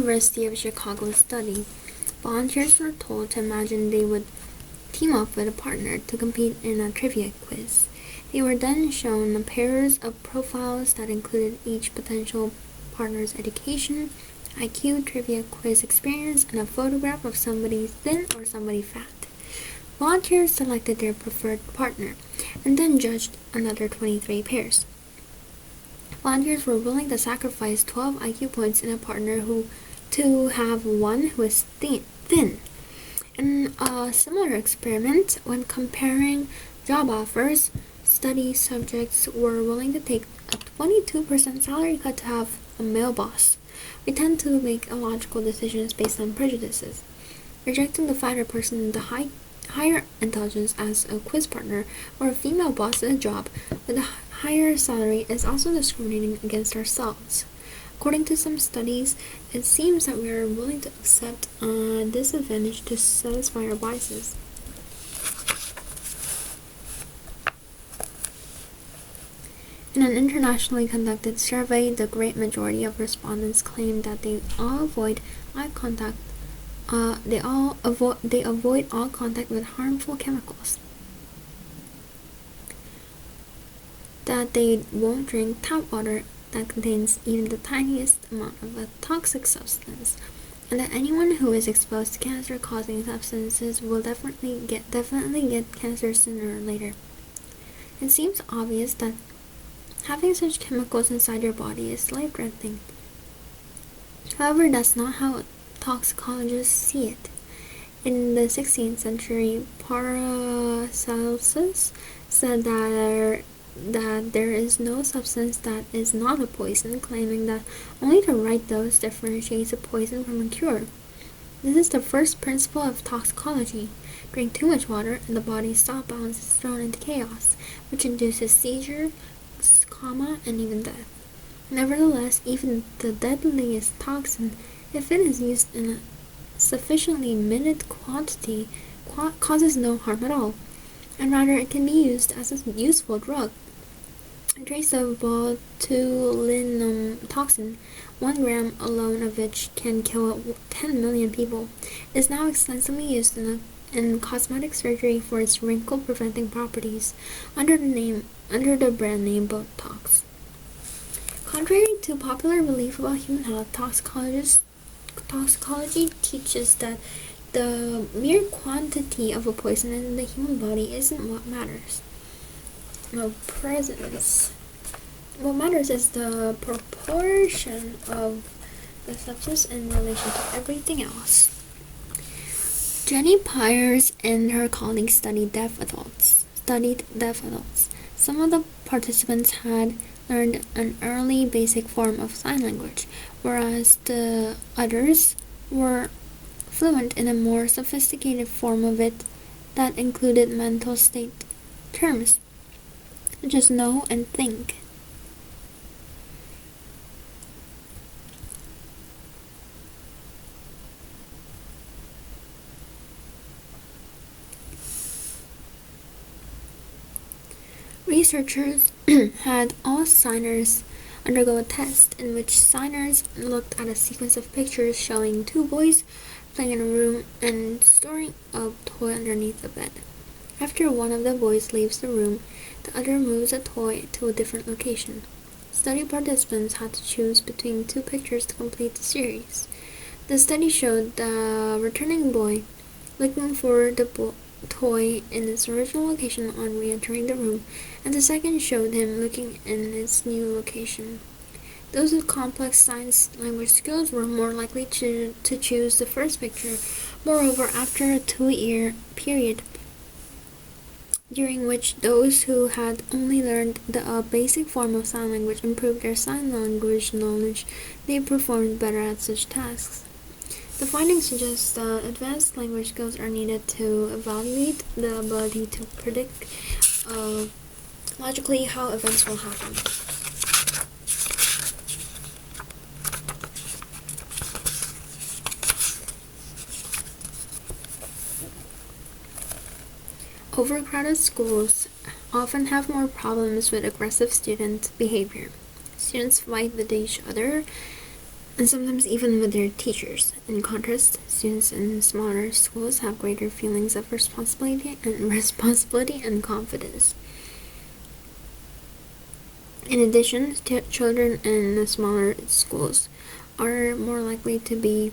University of Chicago study, volunteers were told to imagine they would team up with a partner to compete in a trivia quiz. They were then shown pairs of profiles that included each potential partner's education, IQ, trivia quiz experience, and a photograph of somebody thin or somebody fat. Volunteers selected their preferred partner and then judged another 23 pairs. Volunteers were willing to sacrifice 12 IQ points in a partner to have one who is thin. In a similar experiment, when comparing job offers, study subjects were willing to take a 22% salary cut to have a male boss. We tend to make illogical decisions based on prejudices. Rejecting the fatter person in the higher intelligence as a quiz partner or a female boss in a job with a higher salary is also discriminating against ourselves. According to some studies, it seems that we are willing to accept a disadvantage to satisfy our biases. In an internationally conducted survey, the great majority of respondents claimed that they avoid eye contact. They avoid all contact with harmful chemicals. That they won't drink tap water that contains even the tiniest amount of a toxic substance, and that anyone who is exposed to cancer-causing substances will definitely get cancer sooner or later. It seems obvious that having such chemicals inside your body is life-threatening. However, that's not how toxicologists see it. In the 16th century, Paracelsus said that there is no substance that is not a poison, claiming that only the right dose differentiates a poison from a cure. This is the first principle of toxicology. Drink too much water and the body's thought balance is thrown into chaos, which induces seizure, coma, and even death. Nevertheless, even the deadliest toxin, if it is used in a sufficiently limited quantity, causes no harm at all, and rather it can be used as a useful drug. A trace of botulinum toxin, 1 gram alone of which can kill 10 million people, is now extensively used in cosmetic surgery for its wrinkle-preventing properties under the brand name Botox. Contrary to popular belief about human health, toxicology teaches that the mere quantity of a poison in the human body isn't what matters. What matters is the proportion of the substance in relation to everything else. Jenny Pyers and her colleagues studied deaf adults. Some of the participants had learned an early basic form of sign language, whereas the others were fluent in a more sophisticated form of it that included mental state terms, such as know and think. Researchers had all signers undergo a test in which signers looked at a sequence of pictures showing 2 boys playing in a room and storing a toy underneath the bed. After one of the boys leaves the room, the other moves a toy to a different location. Study participants had to choose between 2 pictures to complete the series. The study showed the returning boy looking for the toy in its original location on re-entering the room, and the second showed him looking in its new location. Those with complex sign language skills were more likely to choose the first picture. Moreover, after a 2-year period during which those who had only learned the basic form of sign language improved their sign language knowledge, they performed better at such tasks. The findings suggest that advanced language skills are needed to evaluate the ability to predict logically how events will happen. Overcrowded schools often have more problems with aggressive student behavior. Students fight with each other and sometimes even with their teachers. In contrast, students in smaller schools have greater feelings of responsibility and confidence. In addition, children in smaller schools are more likely to be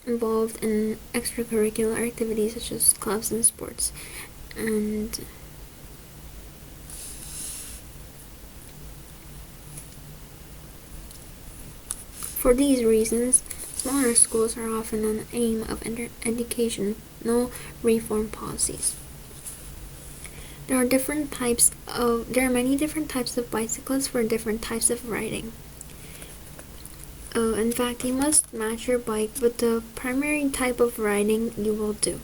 involved in extracurricular activities such as clubs and sports. And for these reasons, smaller schools are often an aim of educational reform policies. There are many different types of bicycles for different types of riding. In fact, you must match your bike with the primary type of riding you will do.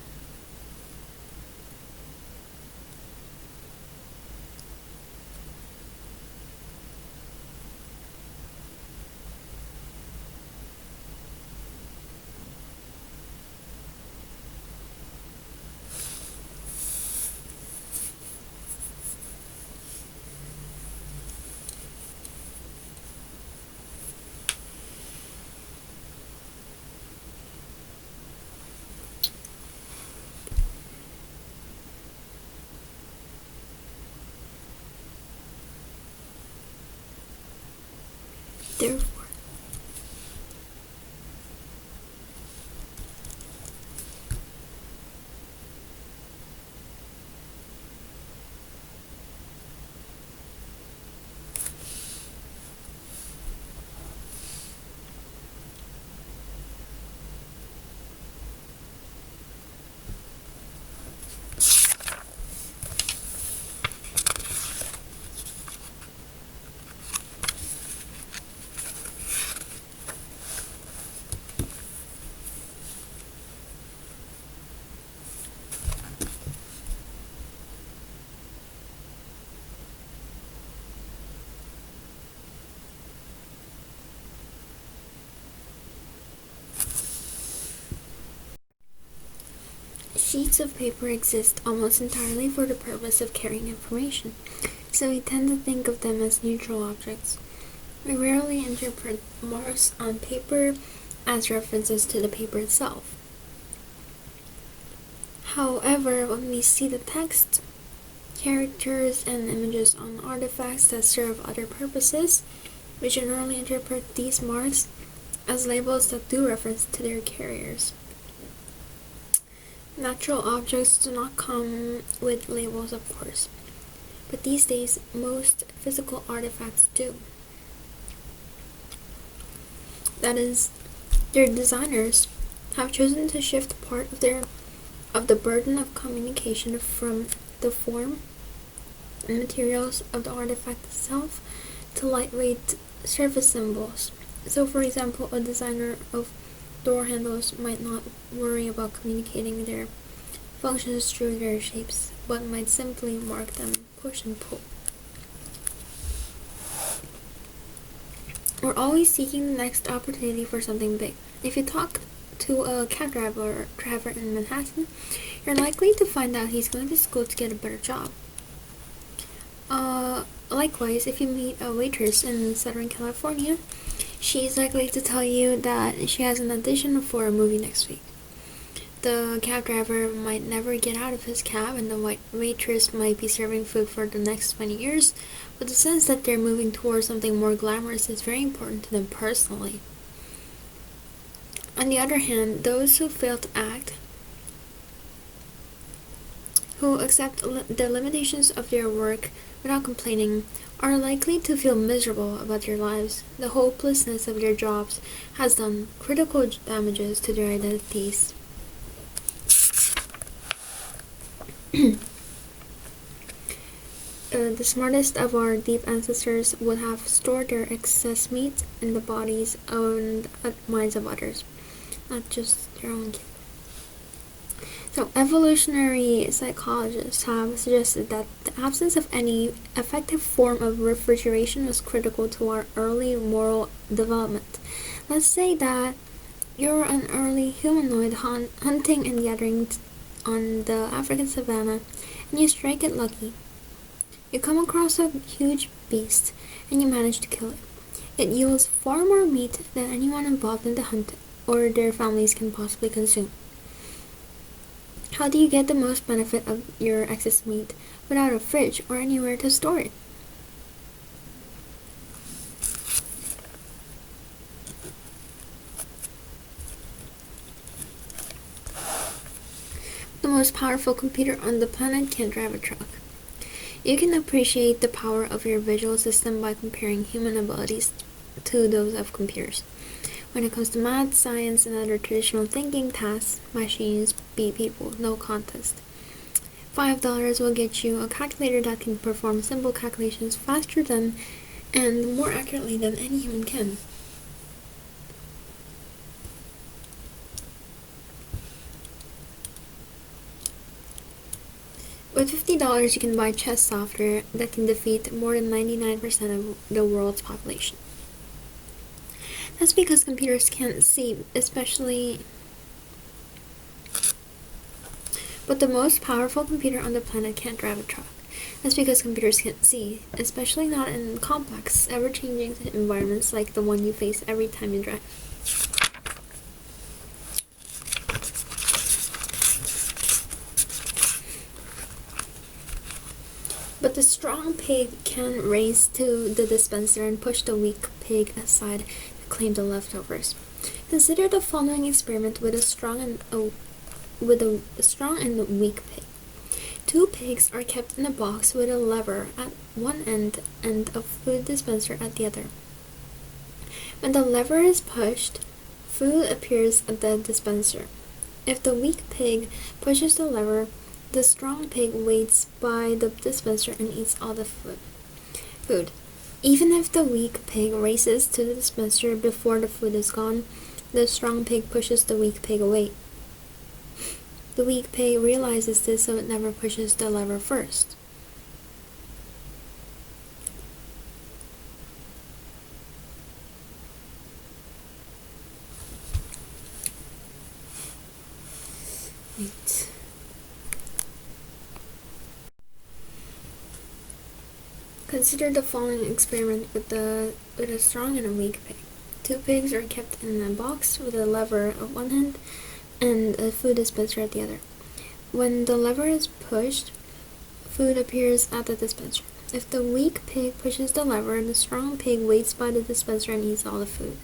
Therefore, sheets of paper exist almost entirely for the purpose of carrying information, so we tend to think of them as neutral objects. We rarely interpret marks on paper as references to the paper itself. However, when we see the text, characters, and images on artifacts that serve other purposes, we generally interpret these marks as labels that do reference to their carriers. Natural objects do not come with labels, of course, but these days most physical artifacts do. That is, their designers have chosen to shift part of the burden of communication from the form and materials of the artifact itself to lightweight surface symbols. So, for example, a designer of door handles might not worry about communicating their functions through their shapes, but might simply mark them push and pull. We're always seeking the next opportunity for something big. If you talk to a cab driver in Manhattan, you're likely to find out he's going to school to get a better job. Likewise, if you meet a waitress in Southern California, she's likely to tell you that she has an audition for a movie next week. The cab driver might never get out of his cab, and the waitress might be serving food for the next 20 years, but the sense that they're moving towards something more glamorous is very important to them personally. On the other hand, those who fail to act, who accept the limitations of their work without complaining, are likely to feel miserable about their lives. The hopelessness of their jobs has done critical damages to their identities. The smartest of our deep ancestors would have stored their excess meat in the bodies and minds of others, not just their own kids. So, evolutionary psychologists have suggested that the absence of any effective form of refrigeration was critical to our early moral development. Let's say that you're an early humanoid hunting and gathering on the African savannah, and you strike it lucky. You come across a huge beast, and you manage to kill it. It yields far more meat than anyone involved in the hunt or their families can possibly consume. How do you get the most benefit of your excess meat without a fridge or anywhere to store it? The most powerful computer on the planet can't drive a truck. You can appreciate the power of your visual system by comparing human abilities to those of computers. When it comes to math, science, and other traditional thinking tasks, machines beat people, no contest. $5 will get you a calculator that can perform simple calculations faster than and more accurately than any human can. With $50, you can buy chess software that can defeat more than 99% of the world's population. That's because computers can't see, but the most powerful computer on the planet can't drive a truck. That's because computers can't see, especially not in complex, ever-changing environments like the one you face every time you drive. But the strong pig can race to the dispenser and push the weak pig aside to claim the leftovers. Consider the following experiment with a strong and weak pig. Two pigs are kept in a box with a lever at one end and a food dispenser at the other. When the lever is pushed, food appears at the dispenser. If the weak pig pushes the lever, the strong pig waits by the dispenser and eats all the food. Even if the weak pig races to the dispenser before the food is gone, the strong pig pushes the weak pig away. The weak pig realizes this, so it never pushes the lever first. Wait. Consider the following experiment with a strong and a weak pig. Two pigs are kept in a box with a lever at one end and a food dispenser at the other. When the lever is pushed, food appears at the dispenser. If the weak pig pushes the lever, the strong pig waits by the dispenser and eats all the food.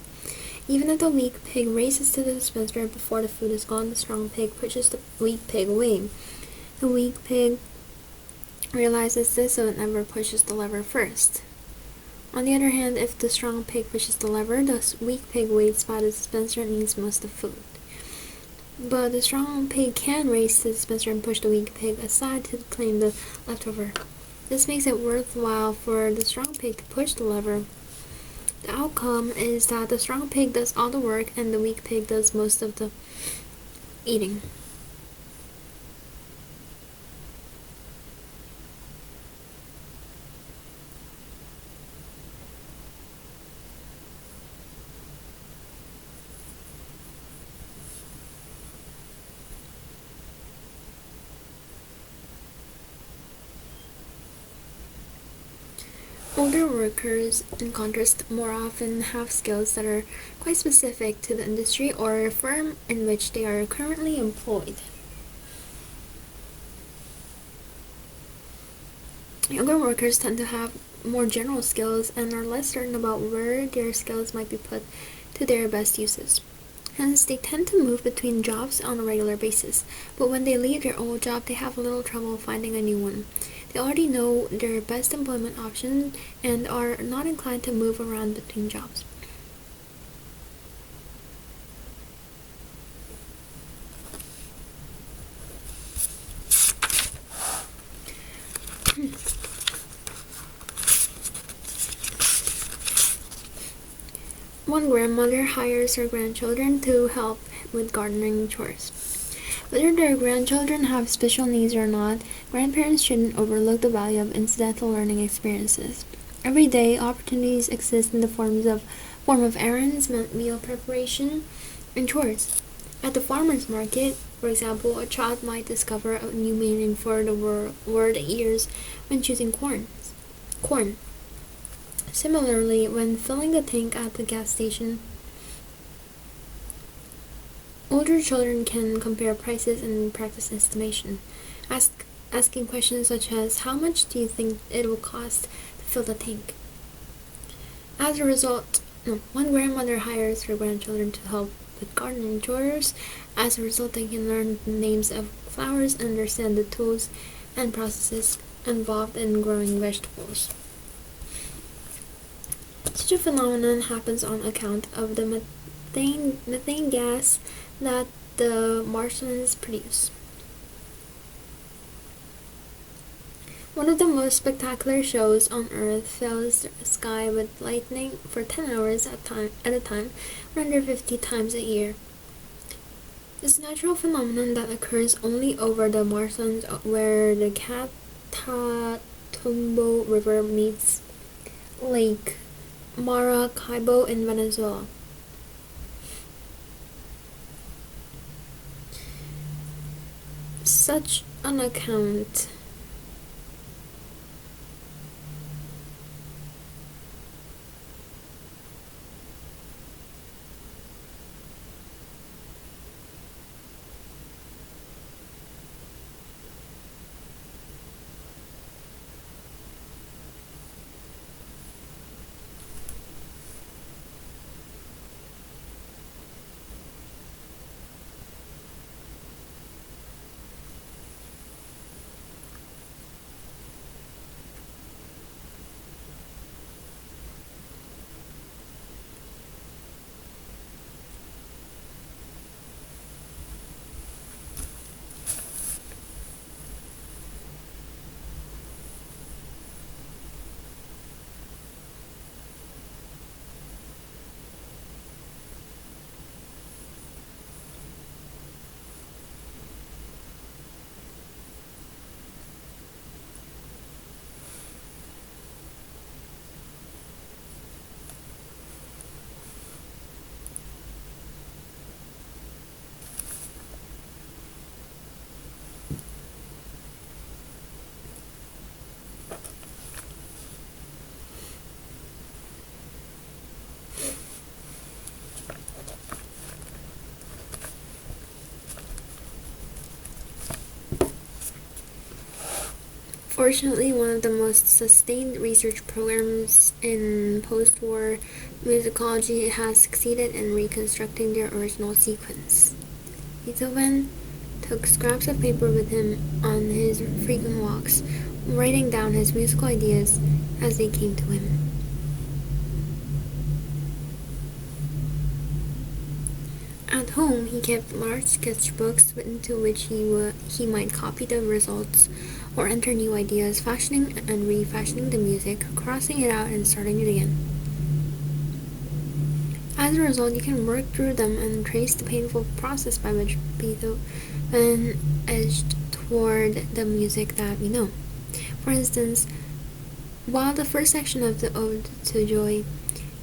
Even if the weak pig races to the dispenser before the food is gone, the strong pig pushes the weak pig away. The weak pig realizes this, so it never pushes the lever first. On the other hand, if the strong pig pushes the lever, the weak pig waits by the dispenser and eats most of the food. But the strong pig can race to the dispenser and push the weak pig aside to claim the leftover. This makes it worthwhile for the strong pig to push the lever. The outcome is that the strong pig does all the work and the weak pig does most of the eating. Older workers, in contrast, more often have skills that are quite specific to the industry or firm in which they are currently employed. Younger workers tend to have more general skills and are less certain about where their skills might be put to their best uses. Hence, they tend to move between jobs on a regular basis, but when they leave their old job, they have little trouble finding a new one. They already know their best employment option and are not inclined to move around between jobs. One grandmother hires her grandchildren to help with gardening chores. Whether their grandchildren have special needs or not, grandparents shouldn't overlook the value of incidental learning experiences. Every day, opportunities exist in the form of errands, meal preparation, and chores. At the farmer's market, for example, a child might discover a new meaning for the word ears when choosing corn. Similarly, when filling the tank at the gas station, older children can compare prices and practice estimation, asking questions such as, how much do you think it will cost to fill the tank? As a result, one grandmother hires her grandchildren to help with gardening chores. As a result, they can learn the names of flowers and understand the tools and processes involved in growing vegetables. Such a phenomenon happens on account of the methane gas that the Martians produce. One of the most spectacular shows on Earth fills the sky with lightning for 10 hours at a time, 150 times a year. This natural phenomenon that occurs only over the Martians where the Catatumbo River meets Lake Maracaibo in Venezuela. Such an account Fortunately, one of the most sustained research programs in post-war musicology has succeeded in reconstructing their original sequence. Beethoven took scraps of paper with him on his frequent walks, writing down his musical ideas as they came to him. At home, he kept large sketchbooks into which he might copy the results or enter new ideas, fashioning and refashioning the music, crossing it out and starting it again. As a result, you can work through them and trace the painful process by which Beethoven edged toward the music that we know. For instance, while the first section of the Ode to Joy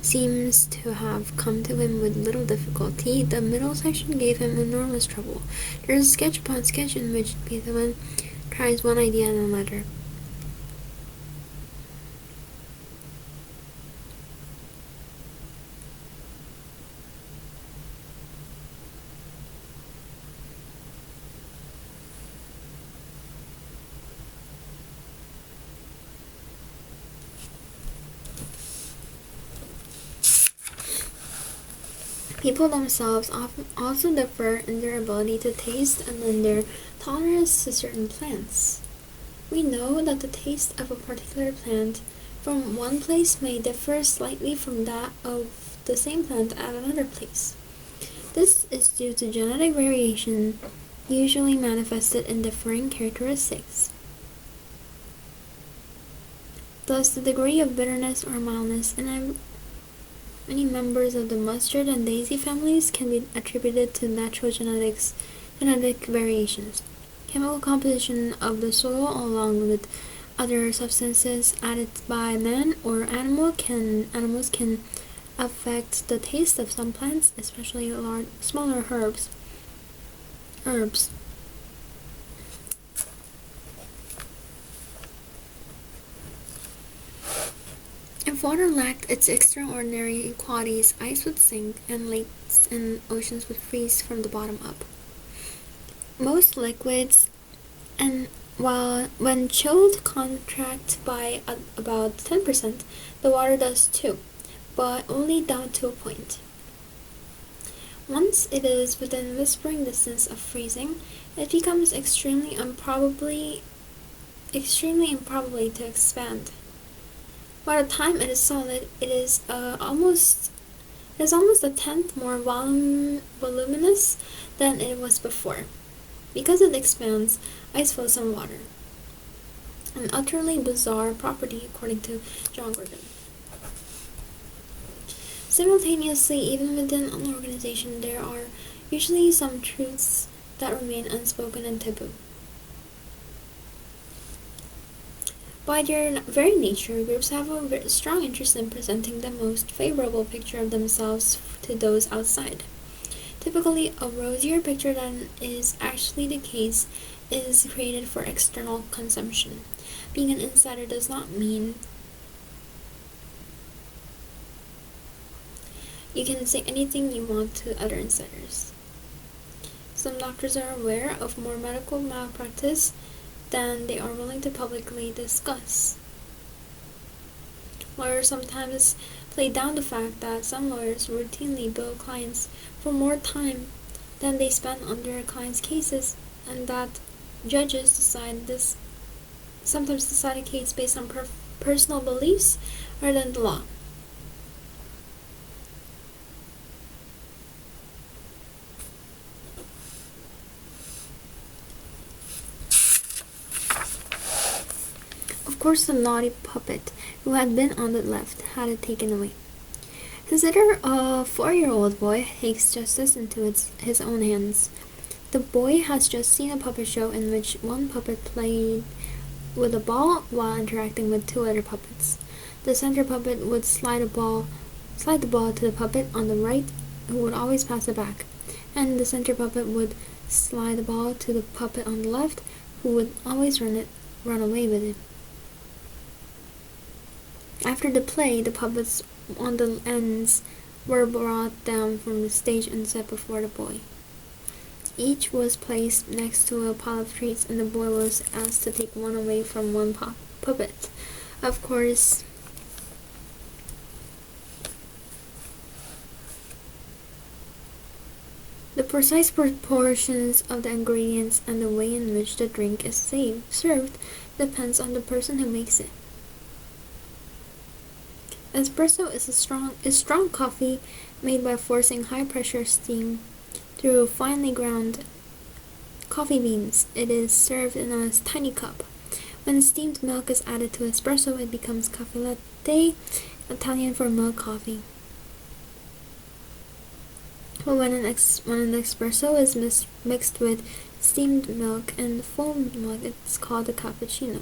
seems to have come to him with little difficulty, the middle section gave him enormous trouble. There is sketch upon sketch in which Beethoven tries one idea and another. People themselves often also differ in their ability to taste and in their tolerance to certain plants. We know that the taste of a particular plant from one place may differ slightly from that of the same plant at another place. This is due to genetic variation, usually manifested in differing characteristics. Thus, the degree of bitterness or mildness in many members of the mustard and daisy families can be attributed to natural genetic variations. Chemical composition of the soil along with other substances added by man or animals can affect the taste of some plants, especially smaller herbs. water lacked its extraordinary qualities, ice would sink, and lakes and oceans would freeze from the bottom up. Most liquids, and while when chilled, contract by about 10%, the water does too, but only down to a point. Once it is within whispering distance of freezing, it becomes extremely improbably to expand. By the time it is solid, it is almost a tenth more voluminous than it was before. Because it expands, ice flows on water. An utterly bizarre property, according to John Gordon. Simultaneously, even within an organization, there are usually some truths that remain unspoken and taboo. By their very nature, groups have a strong interest in presenting the most favorable picture of themselves to those outside. Typically, a rosier picture than is actually the case is created for external consumption. Being an insider does not mean you can say anything you want to other insiders. Some doctors are aware of more medical malpractice than they are willing to publicly discuss. Lawyers sometimes play down the fact that some lawyers routinely bill clients for more time than they spend on their clients' cases, and that judges sometimes decide a case based on personal beliefs rather than the law. Of course, the naughty puppet who had been on the left had it taken away. Consider a 4-year-old boy takes justice into his own hands. The boy has just seen a puppet show in which one puppet played with a ball while interacting with 2 other puppets. The center puppet would slide the ball to the puppet on the right, who would always pass it back, and the center puppet would slide the ball to the puppet on the left, who would always run away with it. After the play, the puppets on the ends were brought down from the stage and set before the boy. Each was placed next to a pile of treats, and the boy was asked to take one away from one puppet. Of course, the precise proportions of the ingredients and the way in which the drink is served depends on the person who makes it. Espresso is strong coffee made by forcing high-pressure steam through finely ground coffee beans. It is served in a tiny cup. When steamed milk is added to espresso, it becomes caffè latte, Italian for milk coffee. But when an espresso is mixed with steamed milk and foamed milk, it's called a cappuccino.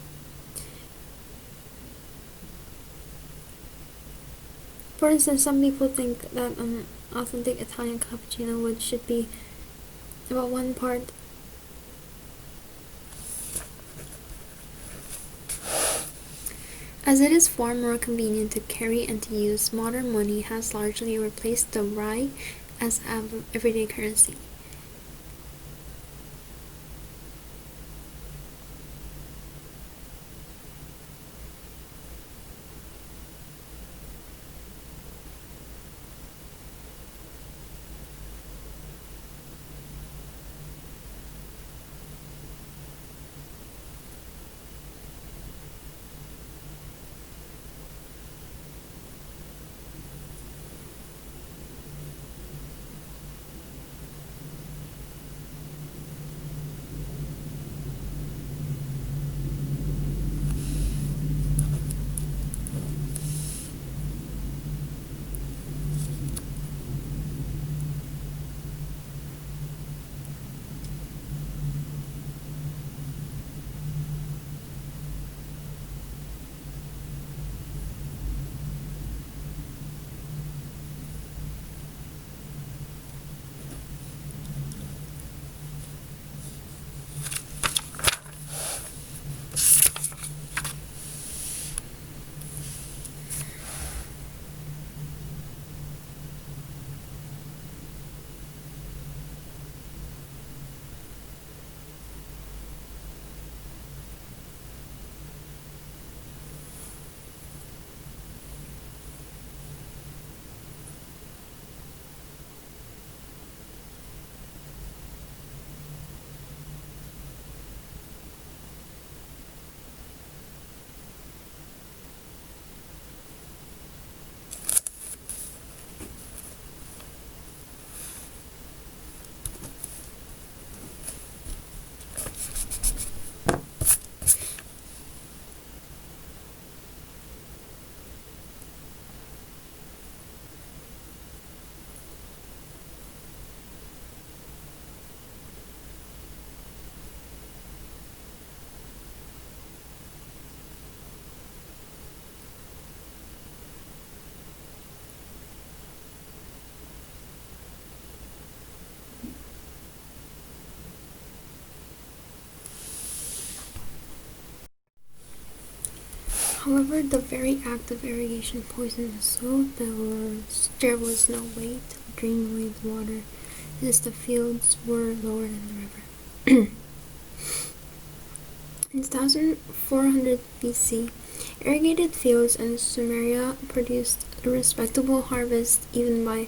For instance, some people think that an authentic Italian cappuccino should be about 1 part as it is far more convenient to carry and to use. Modern money has largely replaced the rye as everyday currency. However, the very act of irrigation poisoned the soil. There was no way to drain away the water, since the fields were lower than the river. In 1400 BC, irrigated fields in Sumeria produced a respectable harvest even by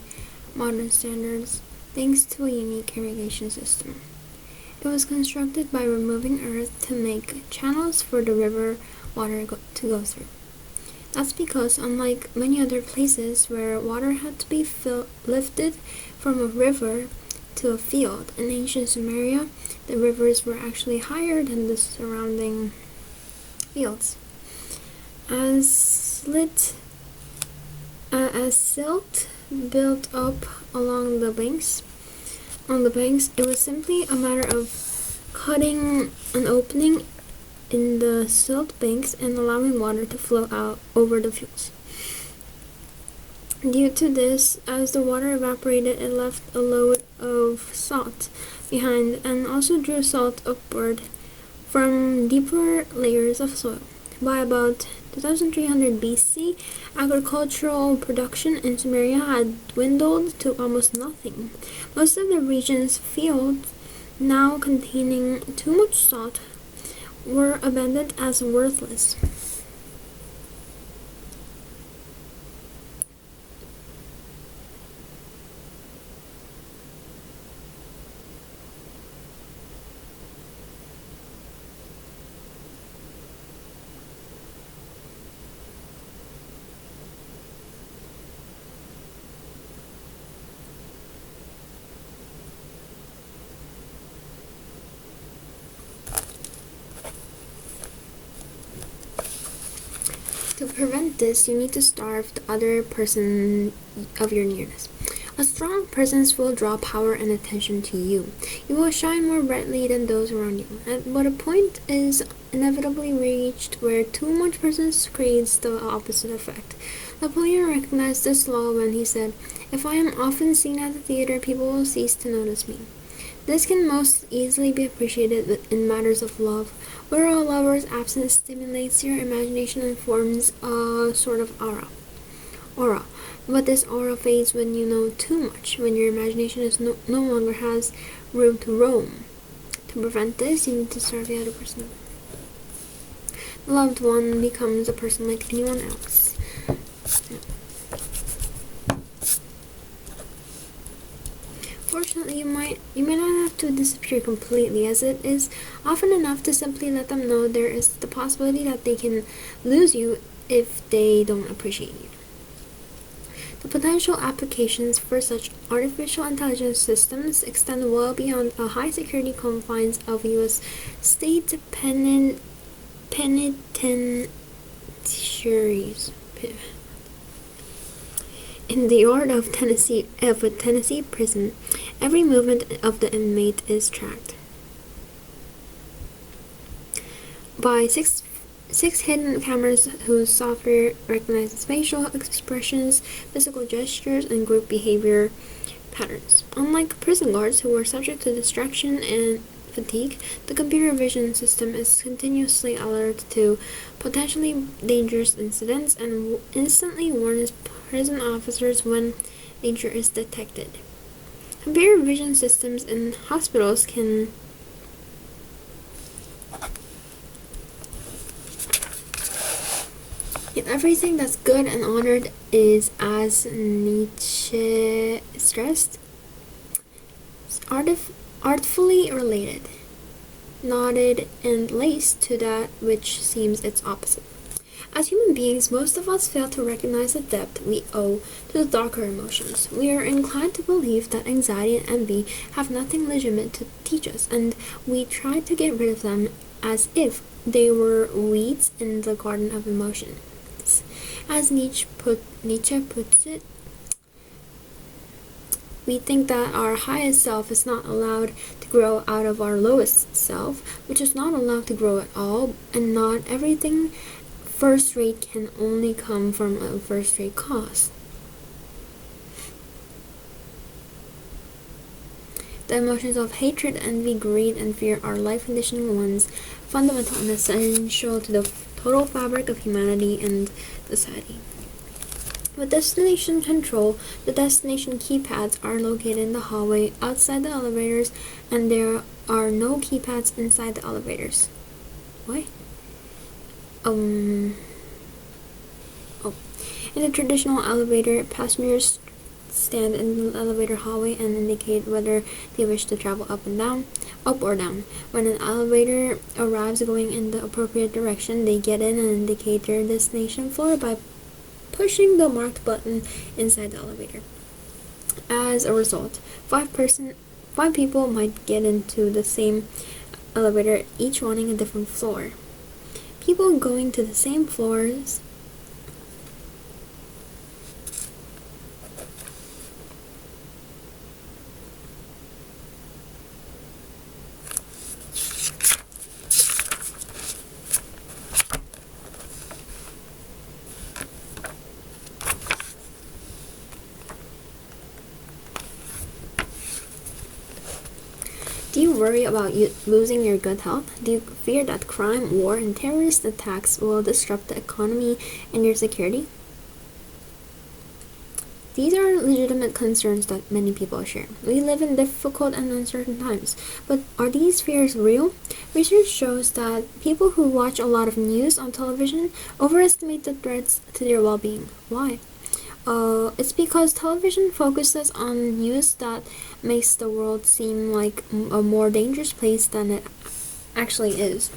modern standards, thanks to a unique irrigation system. It was constructed by removing earth to make channels for the river water to go through. That's because, unlike many other places where water had to be lifted from a river to a field, in ancient Sumeria, the rivers were actually higher than the surrounding fields. As silt built up along the banks, it was simply a matter of cutting an opening in the silt banks and allowing water to flow out over the fields. Due to this, as the water evaporated, it left a load of salt behind and also drew salt upward from deeper layers of soil. By about 2300 BC, agricultural production in Sumeria had dwindled to almost nothing. Most of the region's fields, now containing too much salt, were abandoned as worthless. To prevent this, you need to starve the other person of your nearness. A strong presence will draw power and attention to you. You will shine more brightly than those around you. But a point is inevitably reached where too much presence creates the opposite effect. Napoleon recognized this law when he said, "If I am often seen at the theater, people will cease to notice me." This can most easily be appreciated in matters of love, where a lover's absence stimulates your imagination and forms a sort of aura. But this aura fades when you know too much, when your imagination no longer has room to roam. To prevent this, you need to starve the other person. The loved one becomes a person like anyone else. Fortunately, you may not have to disappear completely, as it is often enough to simply let them know there is the possibility that they can lose you if they don't appreciate you. The potential applications for such artificial intelligence systems extend well beyond the high security confines of U.S. state penitentiaries. In the yard of a Tennessee prison, every movement of the inmate is tracked by six hidden cameras whose software recognizes facial expressions, physical gestures, and group behavior patterns. Unlike prison guards, who are subject to distraction and fatigue, the computer vision system is continuously alert to potentially dangerous incidents and instantly warns prison officers when danger is detected. Computer vision systems in hospitals can Yet everything that's good and honored is, as Nietzsche stressed, artfully related, knotted, and laced to that which seems its opposite. As human beings, most of us fail to recognize the depth we owe to the darker emotions. We are inclined to believe that anxiety and envy have nothing legitimate to teach us, and we try to get rid of them as if they were weeds in the garden of emotions. As Nietzsche puts it, we think that our highest self is not allowed to grow out of our lowest self, which is not allowed to grow at all, and not everything first rate can only come from a first rate cause. The emotions of hatred, envy, greed, and fear are life conditioning ones, fundamental and essential to the total fabric of humanity and society. With destination control, the destination keypads are located in the hallway outside the elevators, and there are no keypads inside the elevators. What? Oh. In a traditional elevator, passengers stand in the elevator hallway and indicate whether they wish to travel up or down. When an elevator arrives going in the appropriate direction, they get in and indicate their destination floor by pushing the marked button inside the elevator. As a result, five people might get into the same elevator, each wanting a different floor. People going to the same floors Do you worry about losing your good health? Do you fear that crime, war, and terrorist attacks will disrupt the economy and your security? These are legitimate concerns that many people share. We live in difficult and uncertain times, but are these fears real? Research shows that people who watch a lot of news on television overestimate the threats to their well-being. Why? It's because television focuses on news that makes the world seem like a more dangerous place than it actually is.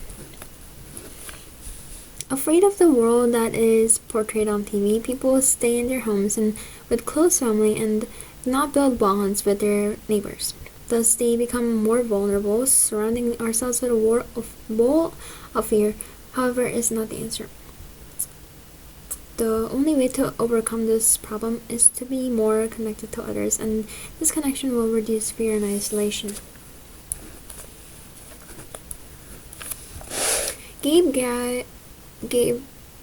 Afraid of the world that is portrayed on TV, people stay in their homes and with close family and not build bonds with their neighbors. Thus, they become more vulnerable. Surrounding ourselves with a wall of fear, however, is not the answer. The only way to overcome this problem is to be more connected to others, and this connection will reduce fear and isolation. Gabe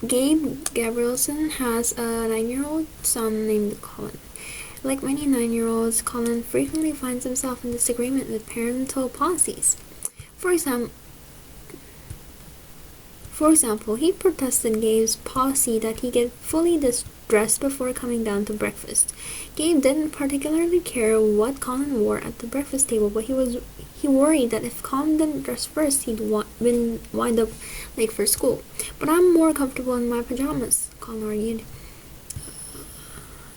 Gabrielson has a 9-year-old son named Colin. Like many 9-year-olds, Colin frequently finds himself in disagreement with parental policies. For example, he protested Gabe's policy that he get fully dressed before coming down to breakfast. Gabe didn't particularly care what Colin wore at the breakfast table, but he worried that if Colin didn't dress first, he'd wind up late for school. "But I'm more comfortable in my pajamas," Colin argued.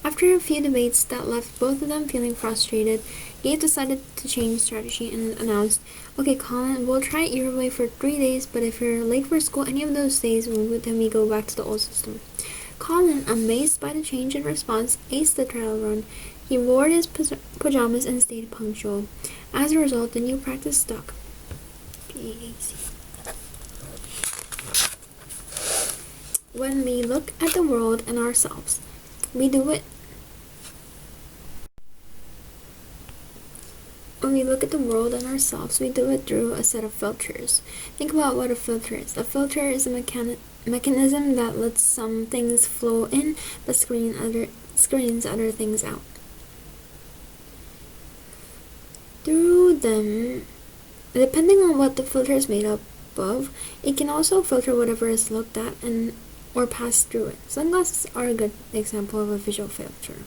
After a few debates that left both of them feeling frustrated, Gabe decided to change strategy and announced, "Okay, Colin, we'll try it your way for 3 days, but if you're late for school any of those days, then we go back to the old system." Colin, amazed by the change in response, aced the trial run. He wore his pajamas and stayed punctual. As a result, the new practice stuck. When we look at the world and ourselves, we do it. When we look at the world and ourselves, we do it through a set of filters. Think about what a filter is. A filter is a mechanism that lets some things flow in, but screens other things out. Through them, depending on what the filter is made up of, it can also filter whatever is looked at or passed through it. Sunglasses are a good example of a visual filter.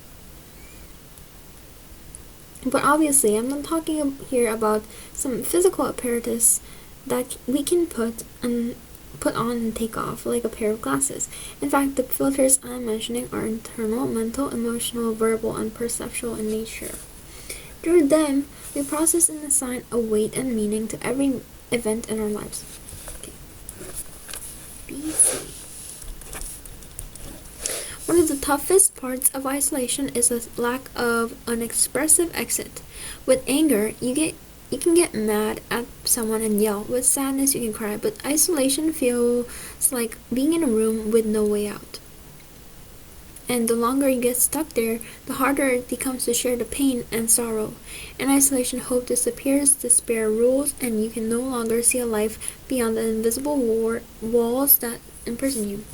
But obviously, I'm not talking here about some physical apparatus that we can put on and take off, like a pair of glasses. In fact, the filters I'm mentioning are internal, mental, emotional, verbal, and perceptual in nature. Through them, we process and assign a weight and meaning to every event in our lives. BC. One of the toughest parts of isolation is the lack of an expressive exit. With anger, you can get mad at someone and yell. With sadness, you can cry. But isolation feels like being in a room with no way out. And the longer you get stuck there, the harder it becomes to share the pain and sorrow. In isolation, hope disappears, despair rules, and you can no longer see a life beyond the invisible walls that imprison you.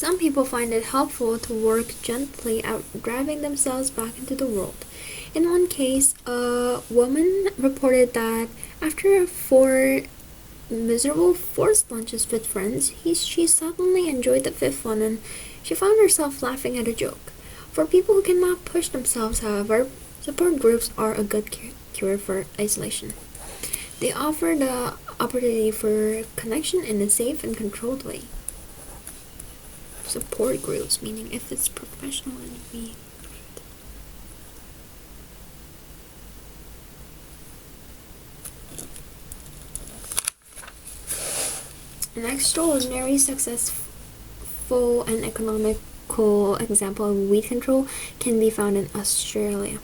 Some people find it helpful to work gently at driving themselves back into the world. In one case, a woman reported that after 4 miserable forced lunches with friends, she suddenly enjoyed the fifth one and she found herself laughing at a joke. For people who cannot push themselves, however, support groups are a good cure for isolation. They offer the opportunity for connection in a safe and controlled way. Support groups, meaning if it's professional and we. An extraordinary successful and economical example of weed control can be found in Australia.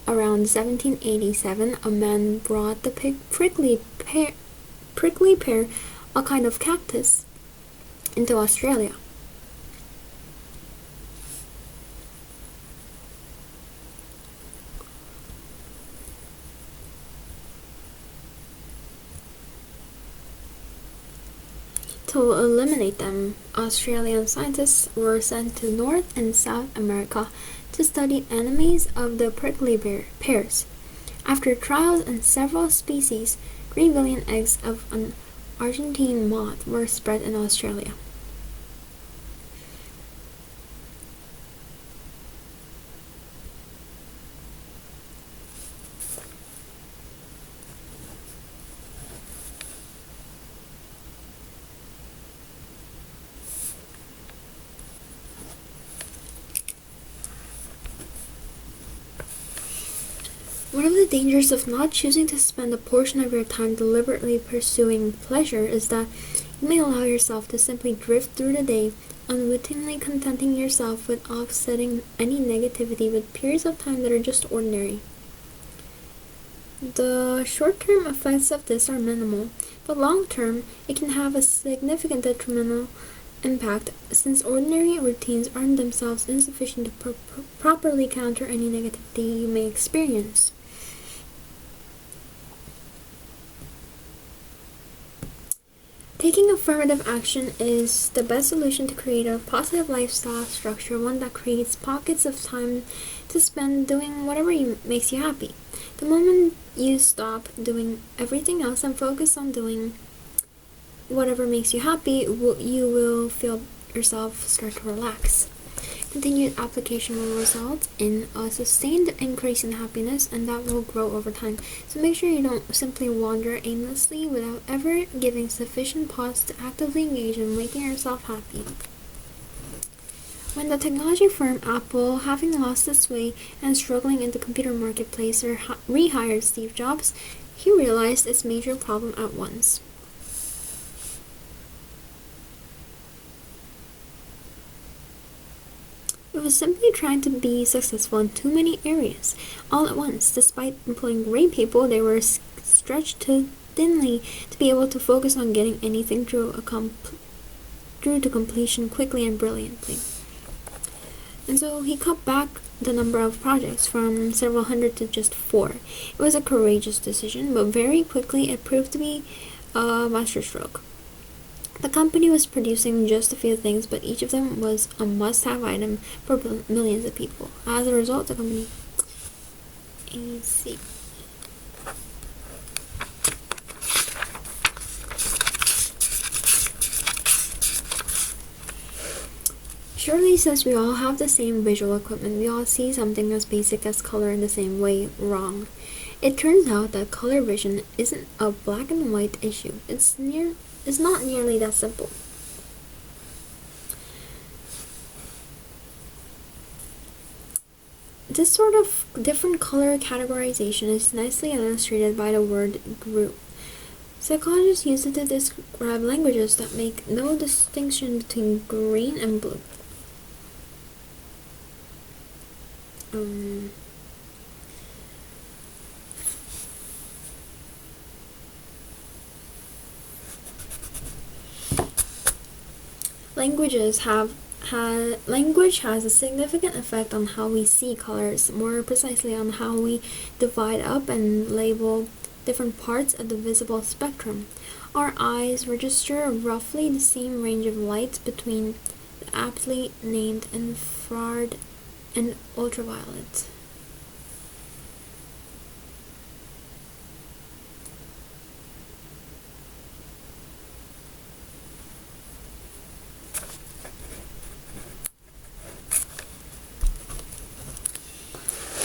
Around 1787, a man brought the prickly pear, a kind of cactus, into Australia. To eliminate them, Australian scientists were sent to North and South America to study enemies of the prickly pears. After trials in several species, 3 billion eggs of an Argentine moth were spread in Australia. One of the dangers of not choosing to spend a portion of your time deliberately pursuing pleasure is that you may allow yourself to simply drift through the day, unwittingly contenting yourself with offsetting any negativity with periods of time that are just ordinary. The short-term effects of this are minimal, but long-term, it can have a significant detrimental impact since ordinary routines are in themselves insufficient to properly counter any negativity you may experience. Taking affirmative action is the best solution to create a positive lifestyle structure, one that creates pockets of time to spend doing whatever makes you happy. The moment you stop doing everything else and focus on doing whatever makes you happy, you will feel yourself start to relax. Continued application will result in a sustained increase in happiness, and that will grow over time. So make sure you don't simply wander aimlessly without ever giving sufficient pause to actively engage in making yourself happy. When the technology firm Apple, having lost its way and struggling in the computer marketplace, rehired Steve Jobs, he realized its major problem at once. It was simply trying to be successful in too many areas, all at once. Despite employing great people, they were stretched too thinly to be able to focus on getting anything through to completion quickly and brilliantly. And so he cut back the number of projects from several hundred to just 4. It was a courageous decision, but very quickly it proved to be a masterstroke. The company was producing just a few things, but each of them was a must-have item for millions of people. As a result, the company AC. Surely, since we all have the same visual equipment, we all see something as basic as color in the same way. Wrong. It turns out that color vision isn't a black and white issue. It's not nearly that simple. This sort of different color categorization is nicely illustrated by the word group. Psychologists use it to describe languages that make no distinction between green and blue. Language has a significant effect on how we see colors, more precisely on how we divide up and label different parts of the visible spectrum. Our eyes register roughly the same range of light between aptly named infrared and ultraviolet.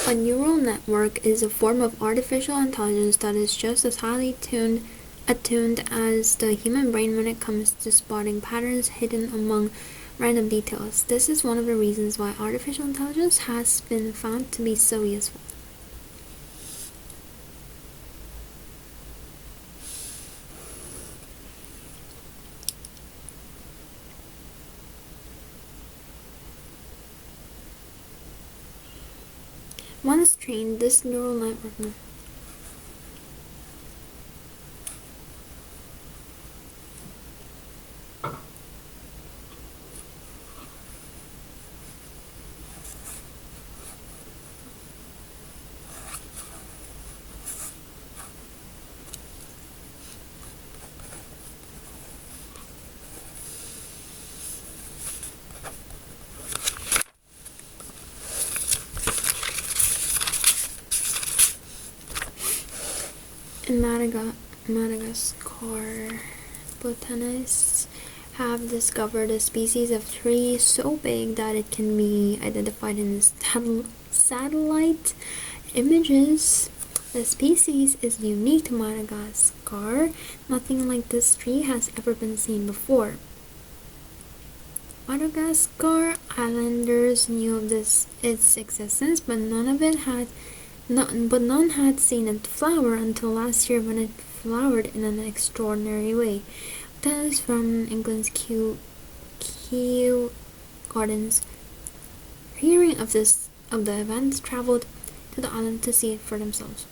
A neural network is a form of artificial intelligence that is just as highly attuned as the human brain when it comes to spotting patterns hidden among random details. This is one of the reasons why artificial intelligence has been found to be so useful. Once trained, this neural network in Madagascar, botanists have discovered a species of tree so big that it can be identified in satellite images. The species is unique to Madagascar. Nothing like this tree has ever been seen before. Madagascar islanders knew of its existence, but none had seen it flower until last year when it flowered in an extraordinary way. That is from England's Kew Gardens. Hearing of the event, traveled to the island to see it for themselves.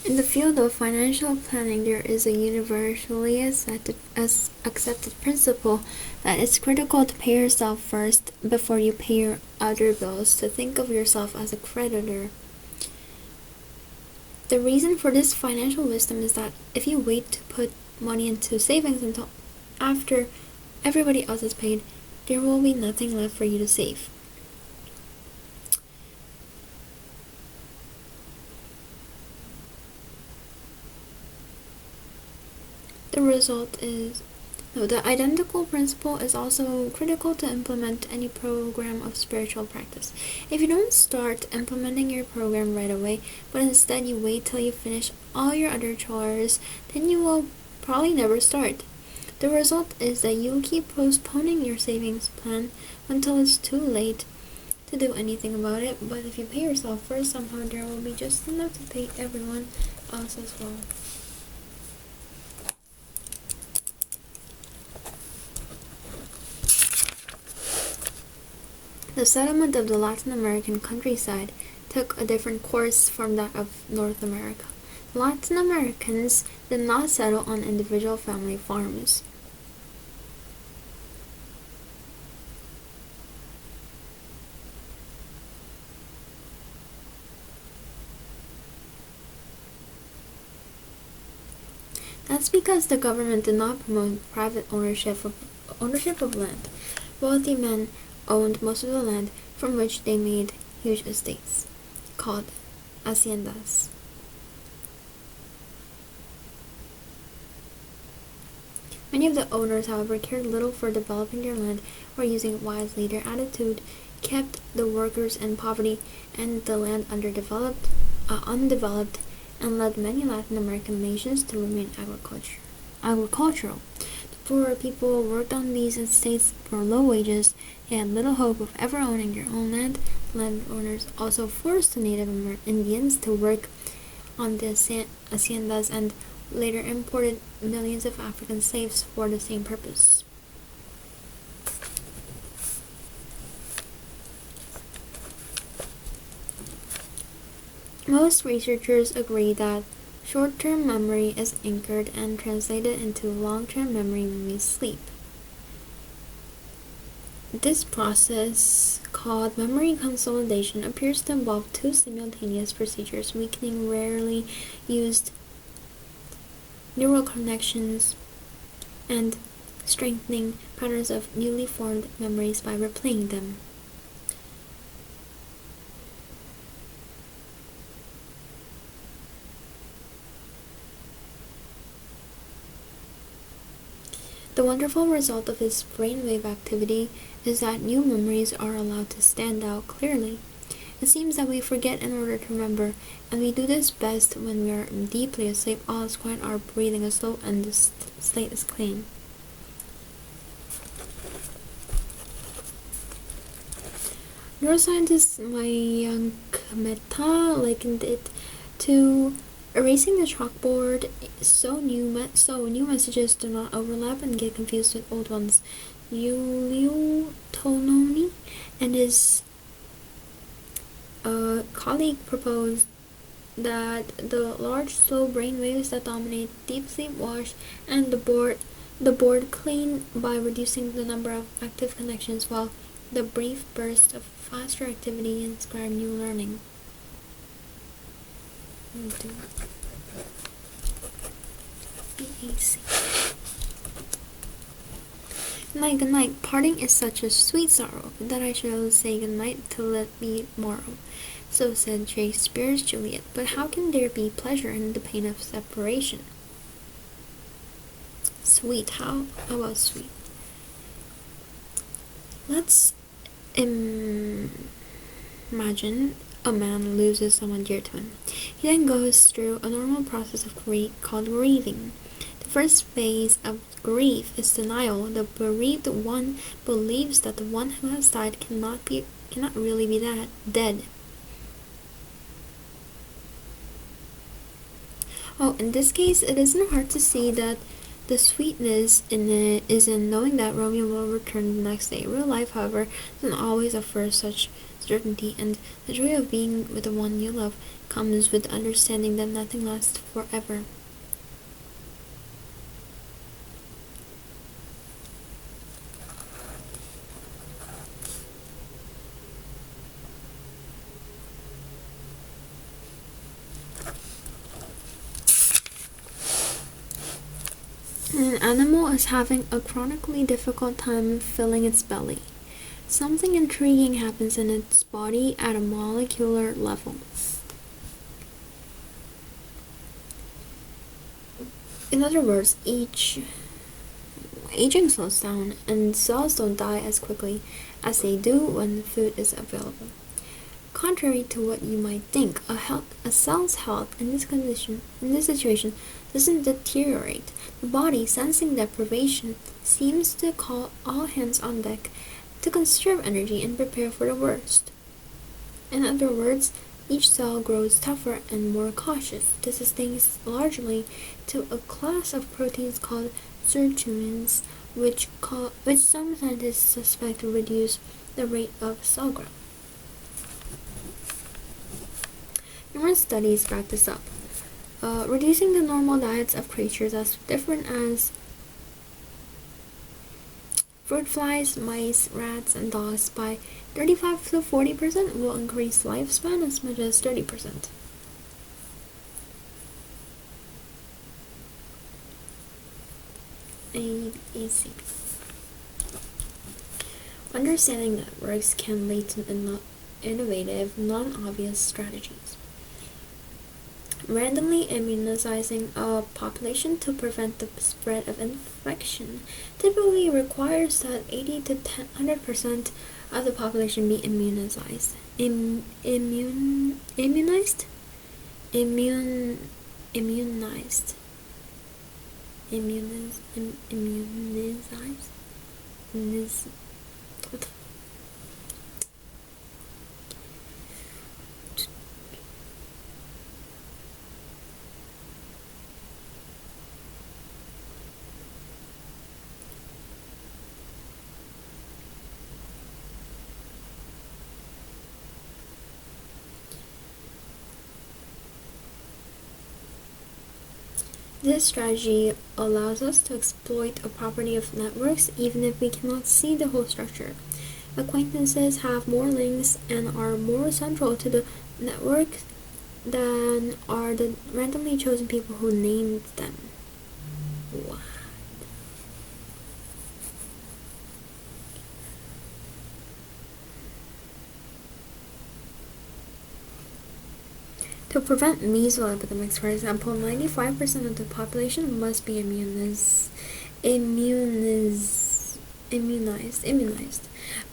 In the field of financial planning, there is a universally accepted principle that it's critical to pay yourself first before you pay your other bills, to think of yourself as a creditor. The reason for this financial wisdom is that if you wait to put money into savings until after everybody else is paid, there will be nothing left for you to save. The identical principle is also critical to implement any program of spiritual practice. If you don't start implementing your program right away, but instead you wait till you finish all your other chores, then you will probably never start. The result is that you will keep postponing your savings plan until it's too late to do anything about it. But if you pay yourself first, somehow there will be just enough to pay everyone else as well. The settlement of the Latin American countryside took a different course from that of North America. Latin Americans did not settle on individual family farms. That's because the government did not promote private ownership of land. Wealthy men owned most of the land, from which they made huge estates, called haciendas. Many of the owners, however, cared little for developing their land or using it wisely. Their attitude kept the workers in poverty and the land undeveloped, and led many Latin American nations to remain agricultural. The For people who worked on these estates for low wages, they had little hope of ever owning their own land. Landowners also forced the Native Indians to work on the haciendas and later imported millions of African slaves for the same purpose. Most researchers agree that short-term memory is anchored and translated into long-term memory when we sleep. This process, called memory consolidation, appears to involve two simultaneous procedures, weakening rarely used neural connections and strengthening patterns of newly formed memories by replaying them. The wonderful result of this brainwave activity is that new memories are allowed to stand out clearly. It seems that we forget in order to remember, and we do this best when we are deeply asleep. All is quiet, our breathing is slow, and the slate is clean. Neuroscientist Mayank Mehta likened it to erasing the chalkboard so new messages do not overlap and get confused with old ones. Yuliu Tononi and his colleague proposed that the large slow brain waves that dominate deep sleep wash and the board clean by reducing the number of active connections, while the brief bursts of faster activity inspire new learning. Good night. Parting is such a sweet sorrow that I shall say good night till it be morrow. So said Shakespeare's Juliet. But how can there be pleasure in the pain of separation? Sweet. How about sweet? Let's imagine a man loses someone dear to him. He then goes through a normal process of called grieving. The first phase of grief is denial. The bereaved one believes that the one who has died cannot really be dead. In this case, it isn't hard to see that the sweetness in it is in knowing that Romeo will return the next day. Real life, however, doesn't always offer such certainty, and the joy of being with the one you love comes with understanding that nothing lasts forever. An animal is having a chronically difficult time filling its belly. Something intriguing happens in its body at a molecular level. In other words, aging slows down, and cells don't die as quickly as they do when food is available. Contrary to what you might think, a cell's health in this situation, doesn't deteriorate. The body, sensing deprivation, seems to call all hands on deck to conserve energy and prepare for the worst. In other words, each cell grows tougher and more cautious. This is thanks largely to a class of proteins called sirtuins, which some scientists suspect reduce the rate of cell growth. Numerous studies back this up. Reducing the normal diets of creatures as different as fruit flies, mice, rats, and dogs by 35 to 40% will increase lifespan as much as 30%. ACP. Understanding networks can lead to innovative, non-obvious strategies. Randomly immunizing a population to prevent the spread of infection typically requires that 80 to 100% of the population be immunized. Immunized. immunize. This strategy allows us to exploit a property of networks even if we cannot see the whole structure. Acquaintances have more links and are more central to the network than are the randomly chosen people who named them. What? To prevent measles epidemics, for example, 95% of the population must be immunized. A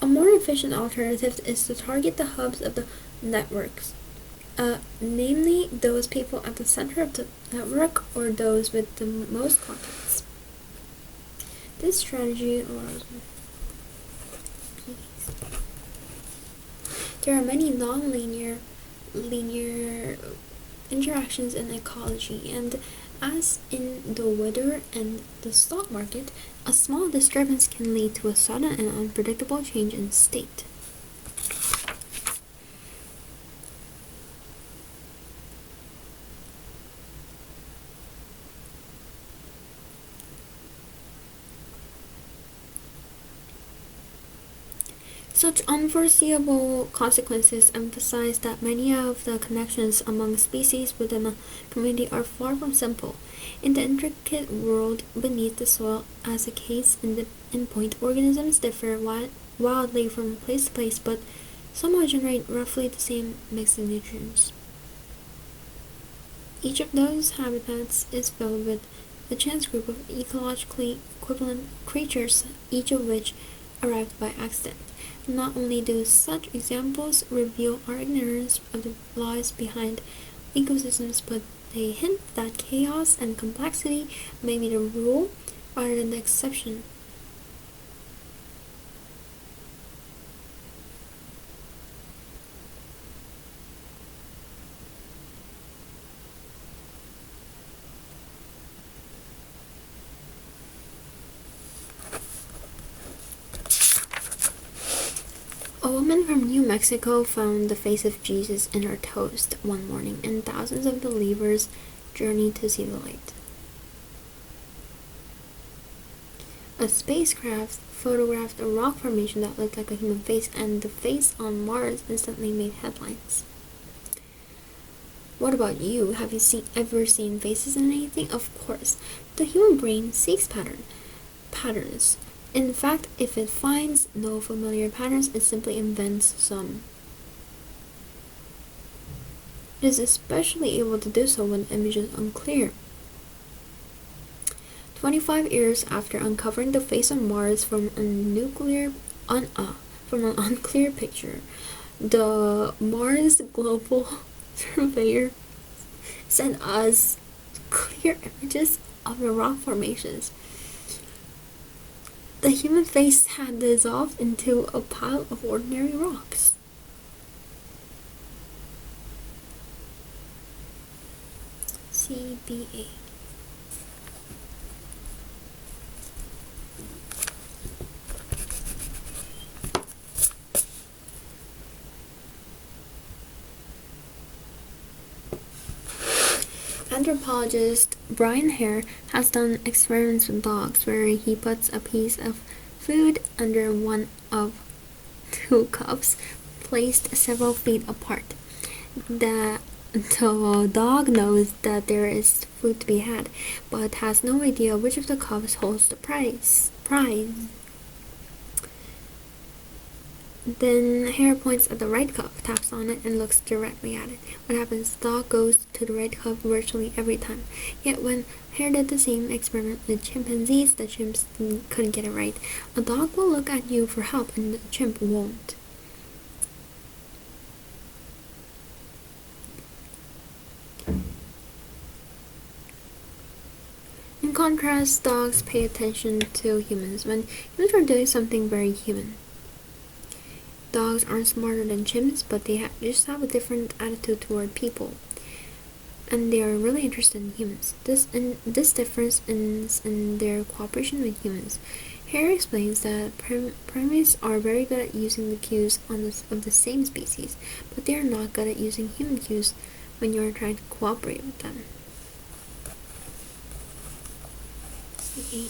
more efficient alternative is to target the hubs of the networks, namely those people at the center of the network or those with the most contacts. This strategy allows. There are many non-linear interactions in ecology, and as in the weather and the stock market, a small disturbance can lead to a sudden and unpredictable change in state. Such unforeseeable consequences emphasize that many of the connections among species within a community are far from simple. In the intricate world beneath the soil, as a case in point, organisms differ wildly from place to place, but somehow generate roughly the same mix of nutrients. Each of those habitats is filled with a chance group of ecologically equivalent creatures, each of which arrived by accident. Not only do such examples reveal our ignorance of the laws behind ecosystems, but they hint that chaos and complexity may be the rule rather than the exception. A woman from New Mexico found the face of Jesus in her toast one morning, and thousands of believers journeyed to see the light. A spacecraft photographed a rock formation that looked like a human face, and the face on Mars instantly made headlines. What about you? Have you ever seen faces in anything? Of course. The human brain seeks patterns. In fact, if it finds no familiar patterns, it simply invents some. It is especially able to do so when the image is unclear. 25 years after uncovering the face on Mars from an unclear picture, the Mars Global Surveyor sent us clear images of the rock formations. The human face had dissolved into a pile of ordinary rocks. CBA. Anthropologist Brian Hare has done experiments with dogs where he puts a piece of food under one of two cups placed several feet apart. The dog knows that there is food to be had, but has no idea which of the cups holds the prize. Then Hare points at the right cup, taps on it, and looks directly at it. What happens? The dog goes to the right cup virtually every time. Yet when Hare did the same experiment with chimpanzees, the chimps couldn't get it right. A dog will look at you for help, and the chimp won't. In contrast, dogs pay attention to humans when humans are doing something very human. Dogs aren't smarter than chimps, but they just have a different attitude toward people, and they are really interested in humans. This difference is in their cooperation with humans. Harry explains that primates are very good at using the cues of the same species, but they are not good at using human cues when you are trying to cooperate with them. 8.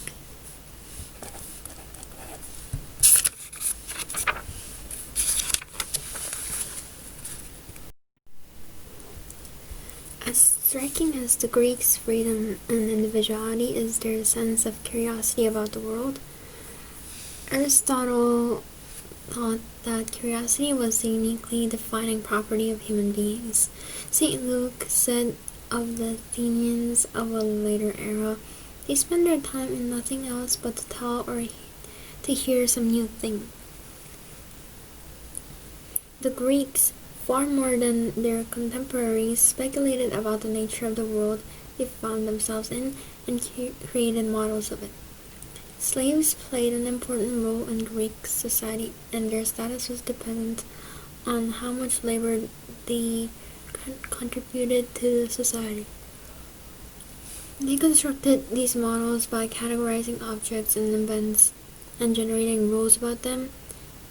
As striking as the Greeks' freedom and individuality is their sense of curiosity about the world, Aristotle thought that curiosity was the uniquely defining property of human beings. St. Luke said of the Athenians of a later era, they spend their time in nothing else but to tell or to hear some new thing. The Greeks, far more than their contemporaries, speculated about the nature of the world they found themselves in and created models of it. Slaves played an important role in Greek society, and their status was dependent on how much labor they contributed to the society. They constructed these models by categorizing objects and events and generating rules about them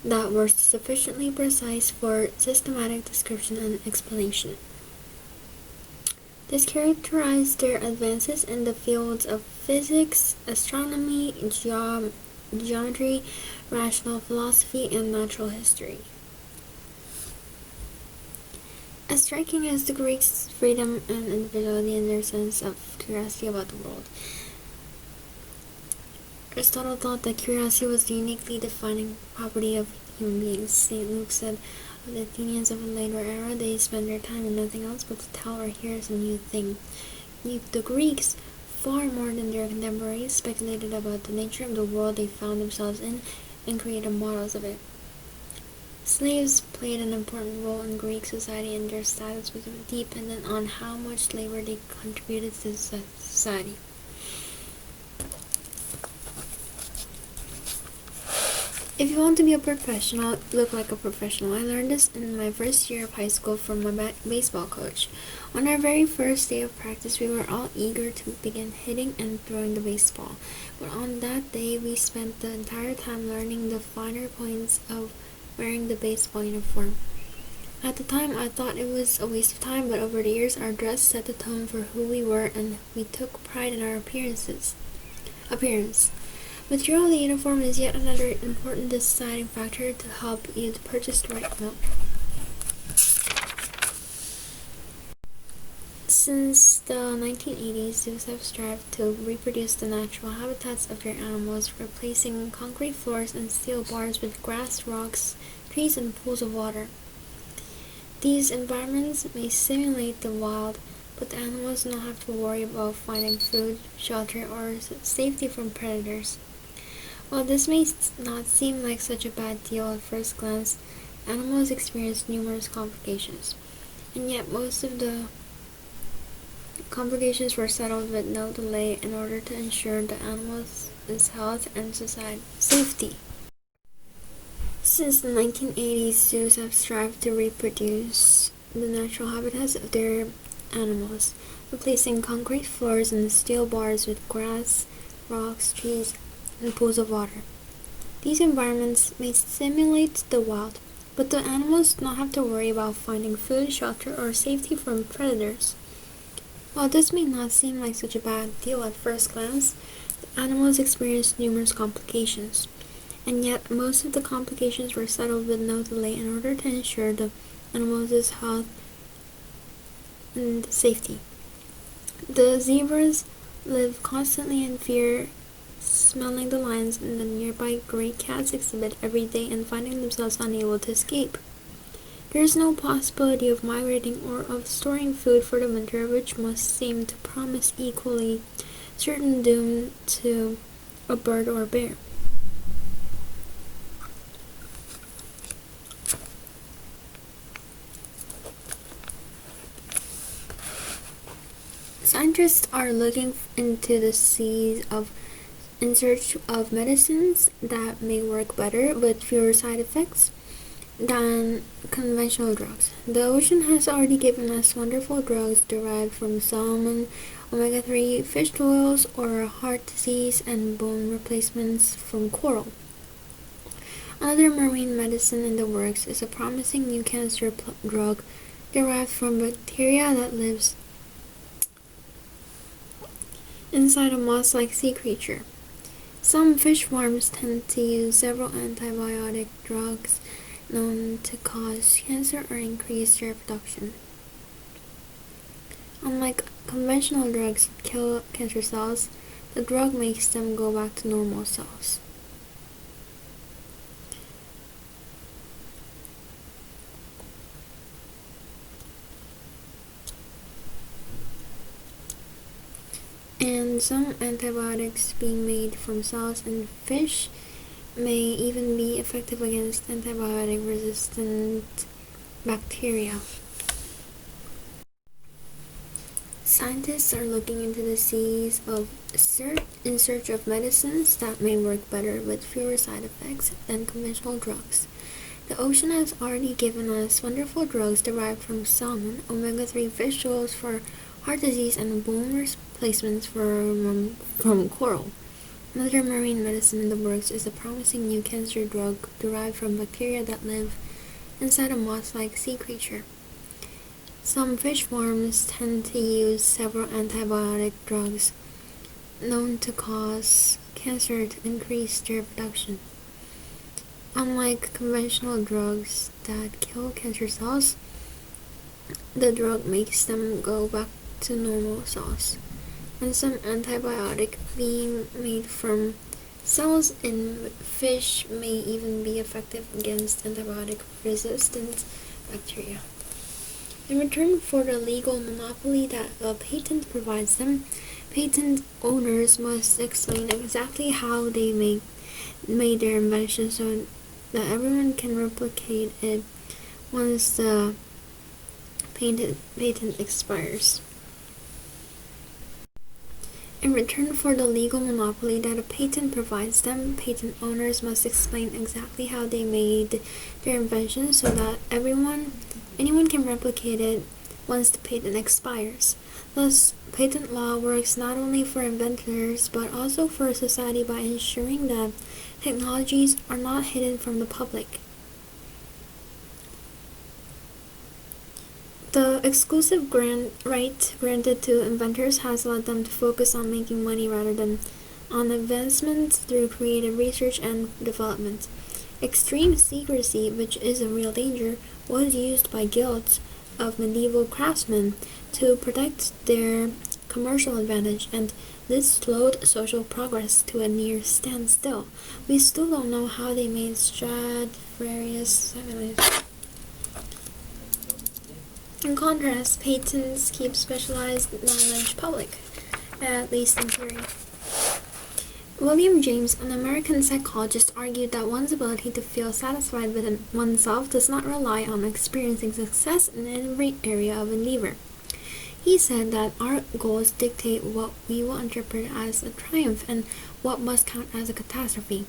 that were sufficiently precise for systematic description and explanation. This characterized their advances in the fields of physics, astronomy, geometry, rational philosophy, and natural history. As striking as the Greeks' freedom and individuality and their sense of curiosity about the world, Aristotle thought that curiosity was the uniquely defining property of human beings. St. Luke said of the Athenians of a later era, they spend their time in nothing else but to tell or hear some new thing. The Greeks, far more than their contemporaries, speculated about the nature of the world they found themselves in and created models of it. Slaves played an important role in Greek society, and their status was dependent on how much labor they contributed to society. If you want to be a professional, look like a professional. I learned this in my first year of high school from my baseball coach. On our very first day of practice, we were all eager to begin hitting and throwing the baseball. But on that day, we spent the entire time learning the finer points of wearing the baseball uniform. At the time, I thought it was a waste of time, but over the years, our dress set the tone for who we were, and we took pride in our appearance. Material of the uniform is yet another important deciding factor to help you to purchase the right milk. Since the 1980s, zoos have strived to reproduce the natural habitats of their animals, replacing concrete floors and steel bars with grass, rocks, trees, and pools of water. These environments may simulate the wild, but the animals do not have to worry about finding food, shelter, or safety from predators. While this may not seem like such a bad deal at first glance, animals experience numerous complications, and yet most of the complications were settled with no delay in order to ensure the animals' health and safety. Since the 1980s, zoos have strived to reproduce the natural habitats of their animals, replacing concrete floors and steel bars with grass, rocks, trees, and pools of water. These environments may simulate the wild, but the animals do not have to worry about finding food, shelter, or safety from predators. While this may not seem like such a bad deal at first glance, the animals experience numerous complications, and yet most of the complications were settled with no delay in order to ensure the animals' health and safety. The zebras live constantly in fear, smelling the lions, and the nearby great cats exhibit every day and finding themselves unable to escape. There is no possibility of migrating or of storing food for the winter, which must seem to promise equally certain doom to a bird or bear. Scientists are looking into the seas in search of medicines that may work better with fewer side effects than conventional drugs. The ocean has already given us wonderful drugs derived from salmon, omega-3 fish oils, or heart disease and bone replacements from coral. Another marine medicine in the works is a promising new cancer drug derived from bacteria that lives inside a moss-like sea creature. Some fish farms tend to use several antibiotic drugs known to cause cancer or increase their production. Unlike conventional drugs that kill cancer cells, the drug makes them go back to normal cells. And some antibiotics being made from cells in fish may even be effective against antibiotic-resistant bacteria. Scientists are looking into the seas in search of medicines that may work better with fewer side effects than conventional drugs. The ocean has already given us wonderful drugs derived from salmon, omega-3 fish oils for heart disease, and bone replacements from coral. Another marine medicine in the works is a promising new cancer drug derived from bacteria that live inside a moss-like sea creature. Some fish farms tend to use several antibiotic drugs known to cause cancer to increase their production. Unlike conventional drugs that kill cancer cells, the drug makes them go back to normal cells. And some antibiotic being made from cells in fish may even be effective against antibiotic-resistant bacteria. In return for the legal monopoly that a patent provides them, patent owners must explain exactly how they made their invention so that everyone can replicate it once the patent expires. In return for the legal monopoly that a patent provides them, patent owners must explain exactly how they made their invention so that anyone can replicate it once the patent expires. Thus, patent law works not only for inventors but also for society by ensuring that technologies are not hidden from the public. The exclusive right granted to inventors has led them to focus on making money rather than on advancement through creative research and development. Extreme secrecy, which is a real danger, was used by guilds of medieval craftsmen to protect their commercial advantage, and this slowed social progress to a near standstill. We still don't know how they made Stradivarius. In contrast, patents keep specialized knowledge public, at least in theory. William James, an American psychologist, argued that one's ability to feel satisfied with oneself does not rely on experiencing success in every area of endeavor. He said that our goals dictate what we will interpret as a triumph and what must count as a catastrophe.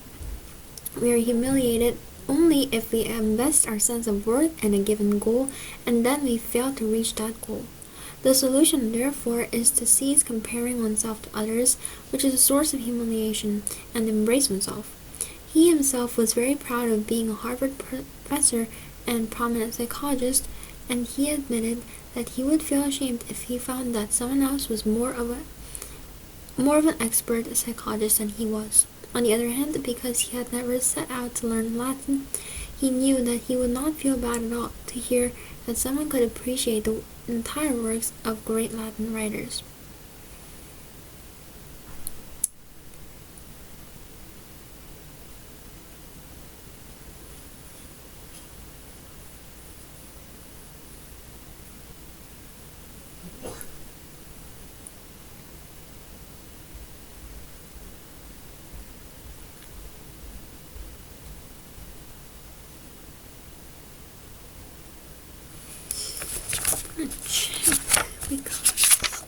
We are humiliated only if we invest our sense of worth in a given goal and then we fail to reach that goal. The solution, therefore, is to cease comparing oneself to others, which is a source of humiliation, and embrace oneself. He himself was very proud of being a Harvard professor and prominent psychologist, and he admitted that he would feel ashamed if he found that someone else was more of an expert psychologist than he was. On the other hand, because he had never set out to learn Latin, he knew that he would not feel bad at all to hear that someone could appreciate the entire works of great Latin writers. Check because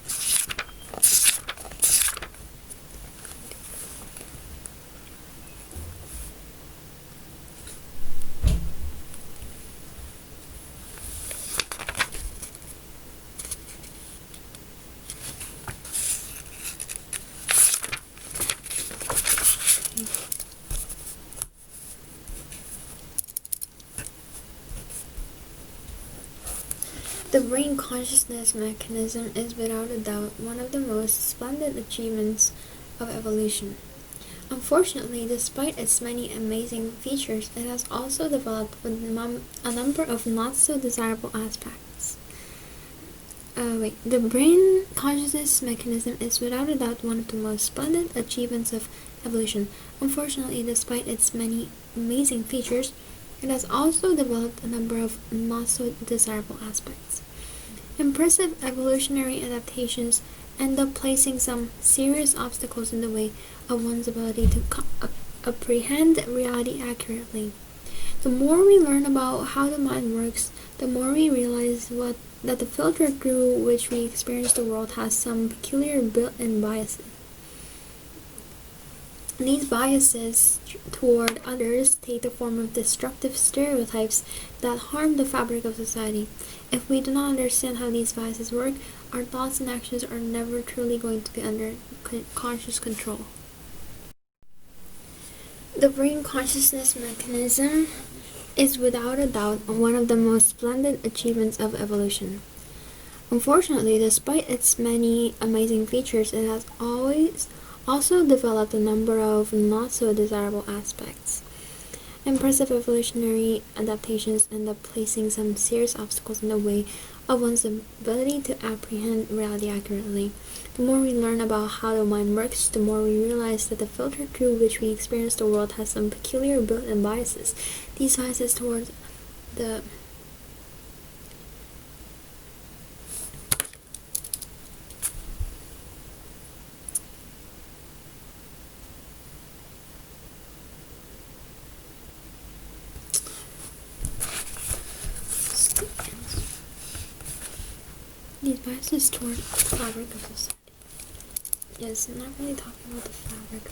The brain consciousness mechanism is without a doubt one of the most splendid achievements of evolution. Unfortunately, despite its many amazing features, it has also developed a number of not so desirable aspects. The brain consciousness mechanism is without a doubt one of the most splendid achievements of evolution. Unfortunately, despite its many amazing features, it has also developed a number of not so desirable aspects. Impressive evolutionary adaptations end up placing some serious obstacles in the way of one's ability to apprehend reality accurately. The more we learn about how the mind works, the more we realize that the filter through which we experience the world has some peculiar built-in biases. These biases toward others take the form of destructive stereotypes that harm the fabric of society. If we do not understand how these biases work, our thoughts and actions are never truly going to be under conscious control. The brain consciousness mechanism is without a doubt one of the most splendid achievements of evolution. Unfortunately, despite its many amazing features, it has always also developed a number of not so desirable aspects. Impressive evolutionary adaptations end up placing some serious obstacles in the way of one's ability to apprehend reality accurately. The more we learn about how the mind works, the more we realize that the filter through which we experience the world has some peculiar built-in biases. These biases towards the toward the fabric of society. Yes, I'm not really talking about the fabric of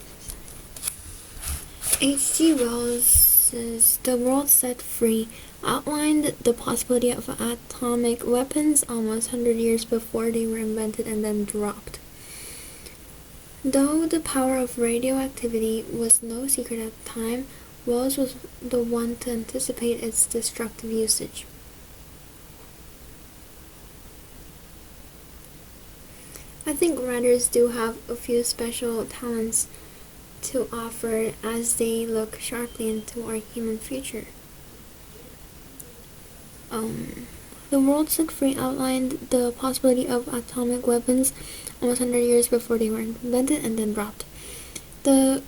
society. H.G. Wells' The World Set Free outlined the possibility of atomic weapons almost 100 years before they were invented and then dropped. Though the power of radioactivity was no secret at the time, Wells was the one to anticipate its destructive usage. I think writers do have a few special talents to offer as they look sharply into our human future. The World Set Free outlined the possibility of atomic weapons almost 100 years before they were invented and then dropped. Though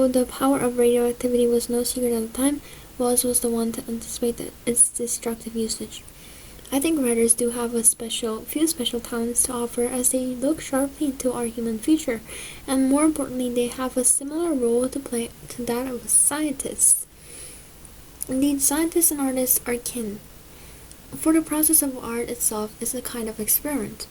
the power of radioactivity was no secret at the time, Wells was the one to anticipate its destructive usage. I think writers do have a few special talents to offer as they look sharply into our human future, and more importantly, they have a similar role to play to that of scientists. Indeed, scientists and artists are kin, for the process of art itself is a kind of experiment.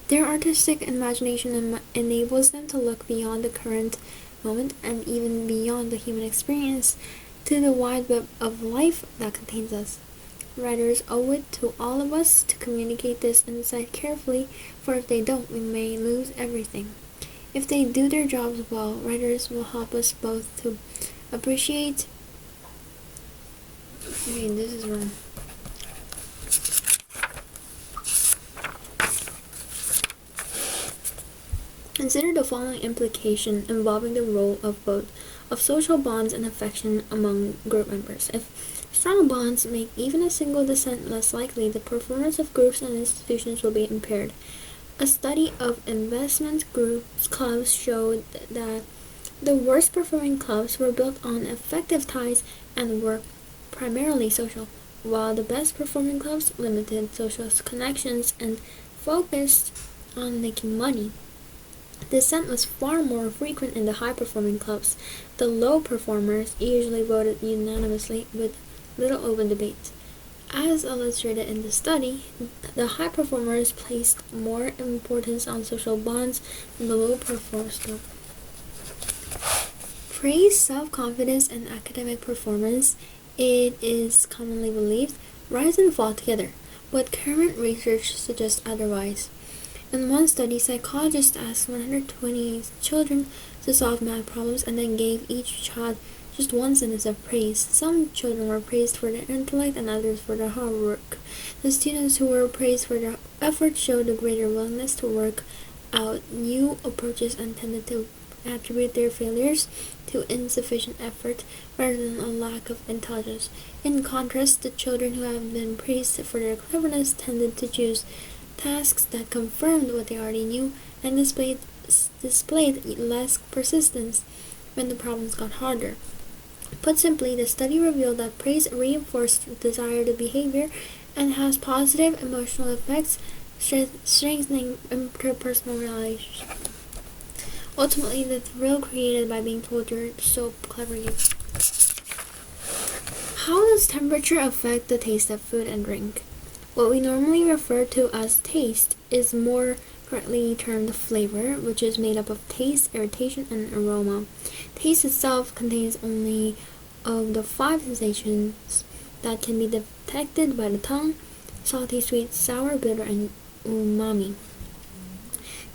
Their artistic imagination enables them to look beyond the current moment and even beyond the human experience to the wide web of life that contains us. Writers owe it to all of us to communicate this insight carefully, for if they don't, we may lose everything. If they do their jobs well, writers will help us both to appreciate. This is wrong. Consider the following implication involving the role of social bonds and affection among group members. If strong bonds make even a single dissent less likely, the performance of groups and institutions will be impaired. A study of investment clubs showed that the worst performing clubs were built on effective ties and were primarily social, while the best performing clubs limited social connections and focused on making money. Dissent was far more frequent in the high-performing clubs. The low performers usually voted unanimously with little open debate. As illustrated in the study, the high performers placed more importance on social bonds than the low performers. Praise self-confidence and academic performance, it is commonly believed, rise and fall together, but current research suggests otherwise. In one study, psychologists asked 120 children to solve math problems and then gave each child just one sentence of praise. Some children were praised for their intellect and others for their hard work. The students who were praised for their effort showed a greater willingness to work out new approaches and tended to attribute their failures to insufficient effort rather than a lack of intelligence. In contrast, the children who have been praised for their cleverness tended to choose tasks that confirmed what they already knew and displayed less persistence when the problems got harder. Put simply, the study revealed that praise reinforced desired behavior and has positive emotional effects, strengthening interpersonal relationships. Ultimately, the thrill created by being told you're so clever. How does temperature affect the taste of food and drink? What we normally refer to as taste is more correctly termed flavor, which is made up of taste, irritation, and aroma. Taste itself contains only of the 5 sensations that can be detected by the tongue: salty, sweet, sour, bitter, and umami.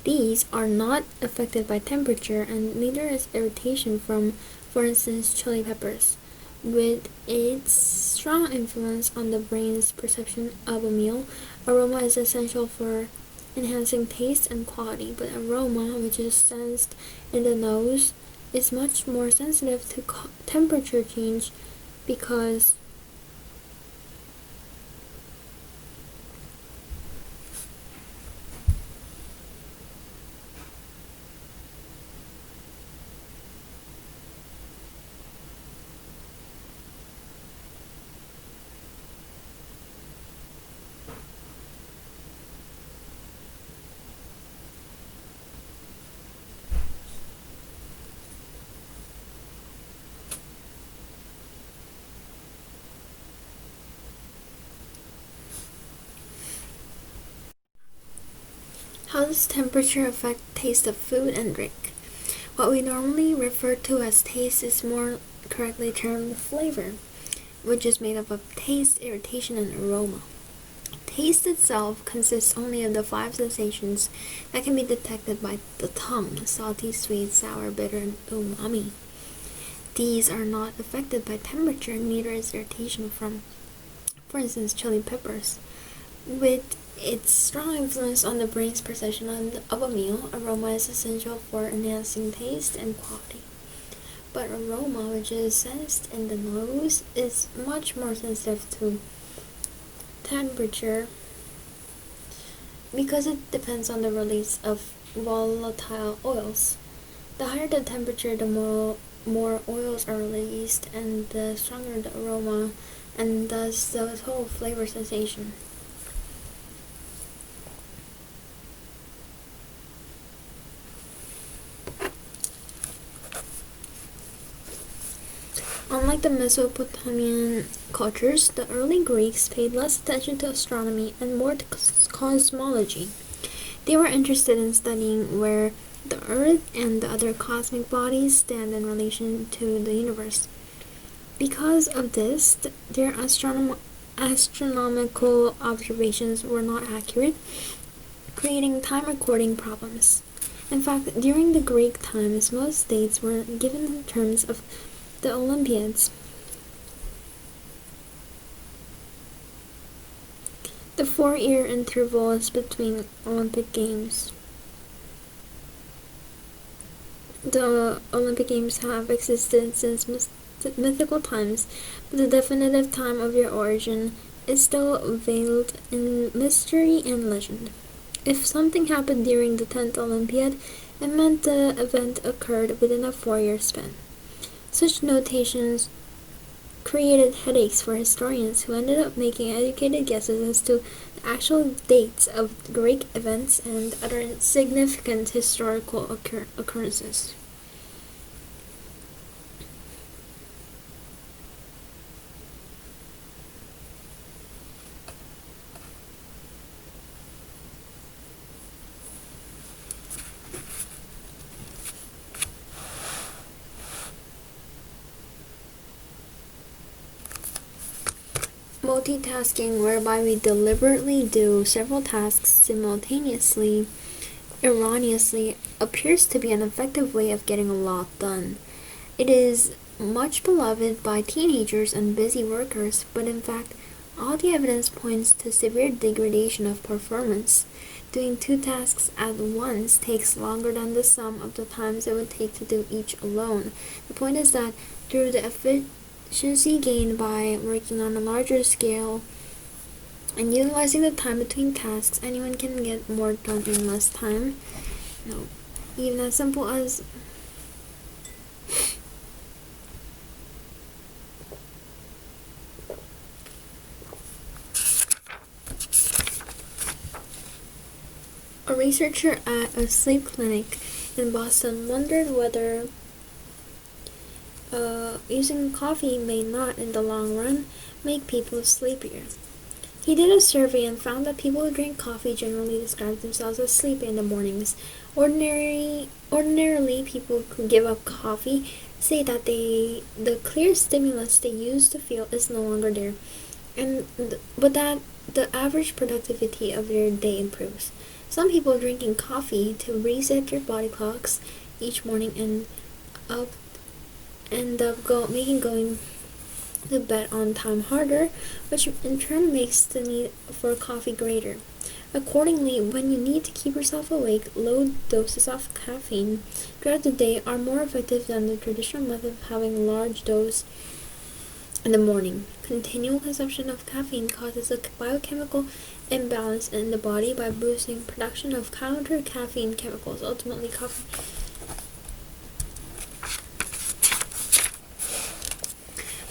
These are not affected by temperature, and neither is irritation from, for instance, chili peppers. With its strong influence on the brain's perception of a meal, aroma is essential for enhancing taste and quality, but aroma, which is sensed in the nose, is much more sensitive to temperature change because how does temperature affect taste of food and drink? What we normally refer to as taste is more correctly termed flavor, which is made up of taste, irritation, and aroma. Taste itself consists only of the 5 sensations that can be detected by the tongue: salty, sweet, sour, bitter, and umami. These are not affected by temperature, neither is irritation from, for instance, chili peppers. With its strong influence on the brain's perception of a meal, aroma is essential for enhancing taste and quality. But aroma, which is sensed in the nose, is much more sensitive to temperature because it depends on the release of volatile oils. The higher the temperature, the more oils are released, and the stronger the aroma, and thus the total flavor sensation. Unlike the Mesopotamian cultures, the early Greeks paid less attention to astronomy and more to cosmology. They were interested in studying where the Earth and the other cosmic bodies stand in relation to the universe. Because of this, their astronomical observations were not accurate, creating time recording problems. In fact, during the Greek times, most dates were given in terms of the Olympiads. The 4-year intervals between Olympic Games. The Olympic Games have existed since mythical times, but the definitive time of their origin is still veiled in mystery and legend. If something happened during the 10th Olympiad, it meant the event occurred within a 4-year span. Such notations created headaches for historians who ended up making educated guesses as to the actual dates of Greek events and other significant historical occurrences. Multitasking, whereby we deliberately do several tasks simultaneously, erroneously appears to be an effective way of getting a lot done. It is much beloved by teenagers and busy workers, but in fact, all the evidence points to severe degradation of performance. Doing two tasks at once takes longer than the sum of the times it would take to do each alone. The point is that through the efficiency gained by working on a larger scale and utilizing the time between tasks, anyone can get more done in less time. No, even as simple as a researcher at a sleep clinic in Boston wondered whether using coffee may not, in the long run, make people sleepier. He did a survey and found that people who drink coffee generally describe themselves as sleepy in the mornings. Ordinarily, people who give up coffee say that the clear stimulus they used to feel is no longer there, but that the average productivity of their day improves. Some people drinking coffee to reset their body clocks each morning up making going to bed on time harder, which in turn makes the need for coffee greater. Accordingly, when you need to keep yourself awake, low doses of caffeine throughout the day are more effective than the traditional method of having a large dose in the morning. Continual consumption of caffeine causes a biochemical imbalance in the body by boosting production of counter caffeine chemicals, ultimately coffee.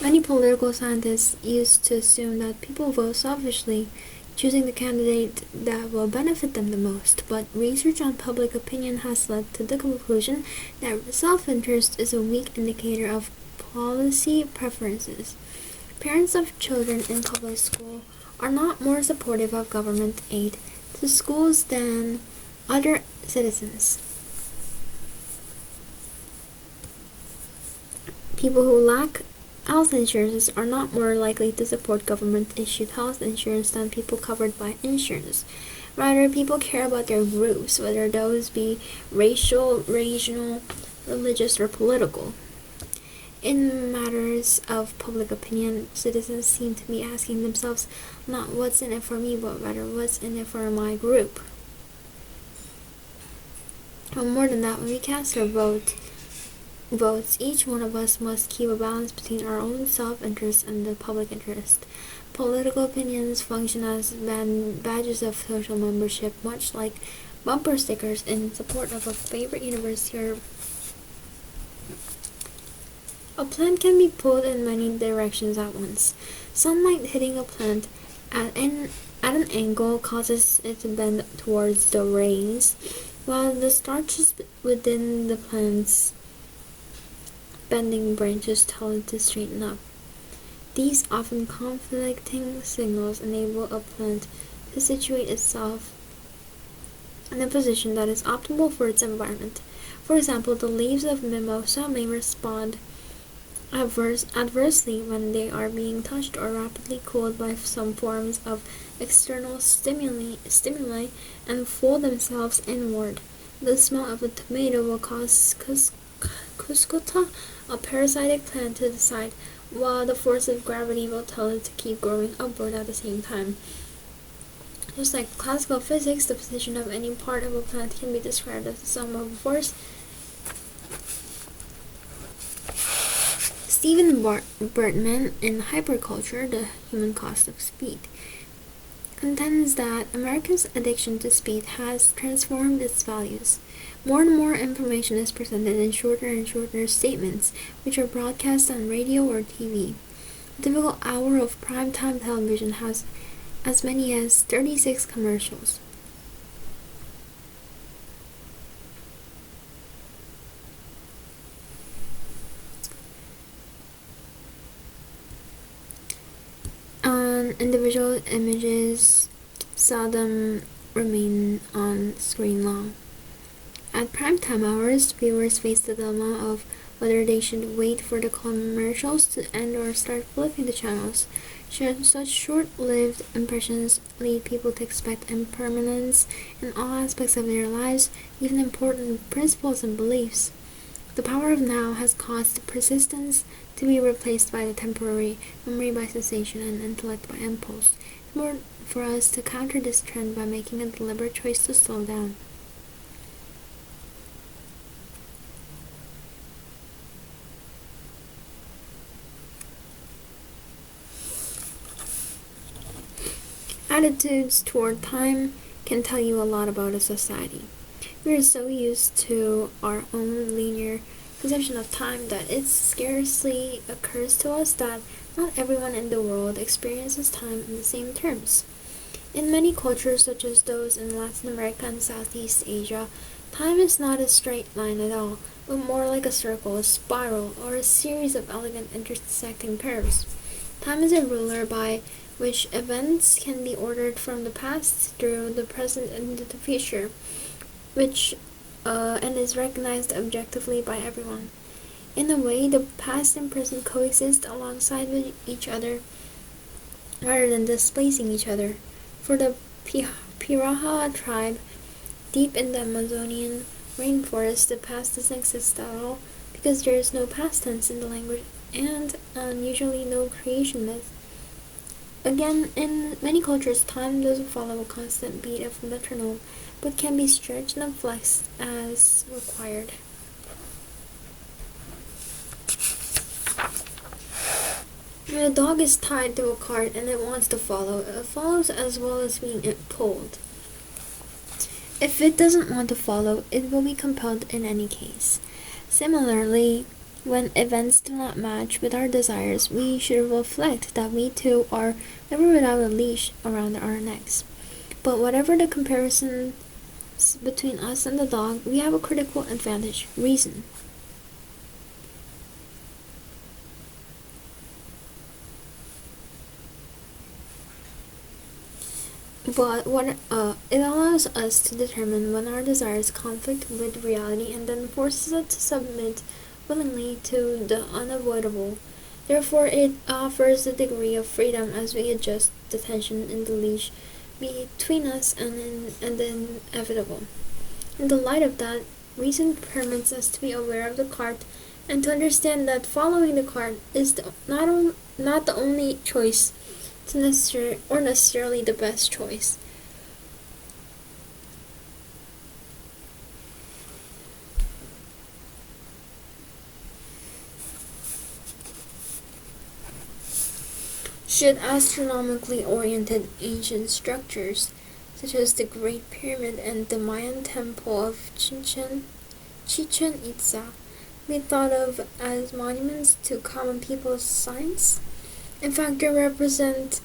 Many political scientists used to assume that people vote selfishly, choosing the candidate that will benefit them the most, but research on public opinion has led to the conclusion that self-interest is a weak indicator of policy preferences. Parents of children in public school are not more supportive of government aid to schools than other citizens. People who lack health insurance are not more likely to support government-issued health insurance than people covered by insurance. Rather, people care about their groups, whether those be racial, regional, religious, or political. In matters of public opinion, citizens seem to be asking themselves not what's in it for me, but rather what's in it for my group. But more than that, when we cast our votes, each one of us must keep a balance between our own self-interest and the public interest. Political opinions function as badges of social membership, much like bumper stickers in support of a favorite university or a plant can be pulled in many directions at once. Sunlight hitting a plant at an angle causes it to bend towards the rays, while the starches within the plant's bending branches tell it to straighten up. These often conflicting signals enable a plant to situate itself in a position that is optimal for its environment. For example, the leaves of mimosa may respond adversely when they are being touched or rapidly cooled by some forms of external stimuli and fold themselves inward. The smell of a tomato will cause cuscuta, a parasitic plant, to decide, while the force of gravity will tell it to keep growing upward at the same time. Just like classical physics, the position of any part of a plant can be described as the sum of a force. Stephen Bertman, in Hyperculture, The Human Cost of Speed, contends that America's addiction to speed has transformed its values. More and more information is presented in shorter and shorter statements, which are broadcast on radio or TV. A typical hour of primetime television has as many as 36 commercials. Individual images seldom remain on screen long. At primetime hours, viewers face the dilemma of whether they should wait for the commercials to end or start flipping the channels. Such short-lived impressions lead people to expect impermanence in all aspects of their lives, even important principles and beliefs. The power of now has caused persistence to be replaced by the temporary, memory by sensation, and intellect by impulse. It's more for us to counter this trend by making a deliberate choice to slow down. Attitudes toward time can tell you a lot about a society. We are so used to our own linear conception of time that it scarcely occurs to us that not everyone in the world experiences time in the same terms. In many cultures, such as those in Latin America and Southeast Asia, time is not a straight line at all, but more like a circle, a spiral, or a series of elegant intersecting curves. Time is a ruler by which events can be ordered from the past through the present and the future, which and is recognized objectively by everyone. In a way, the past and present coexist alongside with each other rather than displacing each other. For the Piraha tribe, deep in the Amazonian rainforest, the past doesn't exist at all because there is no past tense in the language and usually no creation myth. Again, in many cultures, time doesn't follow a constant beat of metronome, but can be stretched and flexed as required. When a dog is tied to a cart and it wants to follow, it follows as well as being pulled. If it doesn't want to follow, it will be compelled in any case. Similarly, when events do not match with our desires, we should reflect that we too are never without a leash around our necks. But whatever the comparison between us and the dog, we have a critical advantage: reason. But it allows us to determine when our desires conflict with reality and then forces us to submit willingly to the unavoidable. Therefore, it offers a degree of freedom as we adjust the tension in the leash between us and the inevitable. In the light of that, reason permits us to be aware of the cart and to understand that following the cart is not the only choice necessarily the best choice. Should astronomically oriented ancient structures, such as the Great Pyramid and the Mayan Temple of Chichen Itza, be thought of as monuments to common people's science? In fact, they represent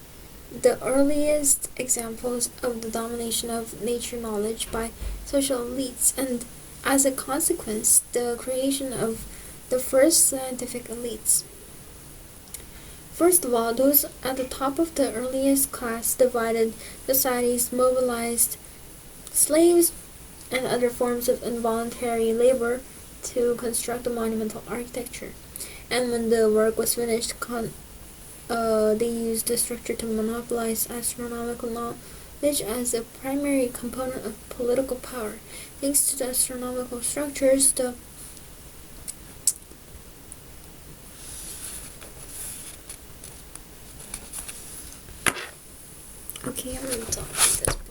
the earliest examples of the domination of nature knowledge by social elites, and as a consequence, the creation of the first scientific elites. First of all, those at the top of the earliest class divided societies, mobilized slaves and other forms of involuntary labor to construct a monumental architecture. And when the work was finished, they used the structure to monopolize astronomical knowledge as a primary component of political power. Thanks to the astronomical structures, Okay, I'm gonna talk like this.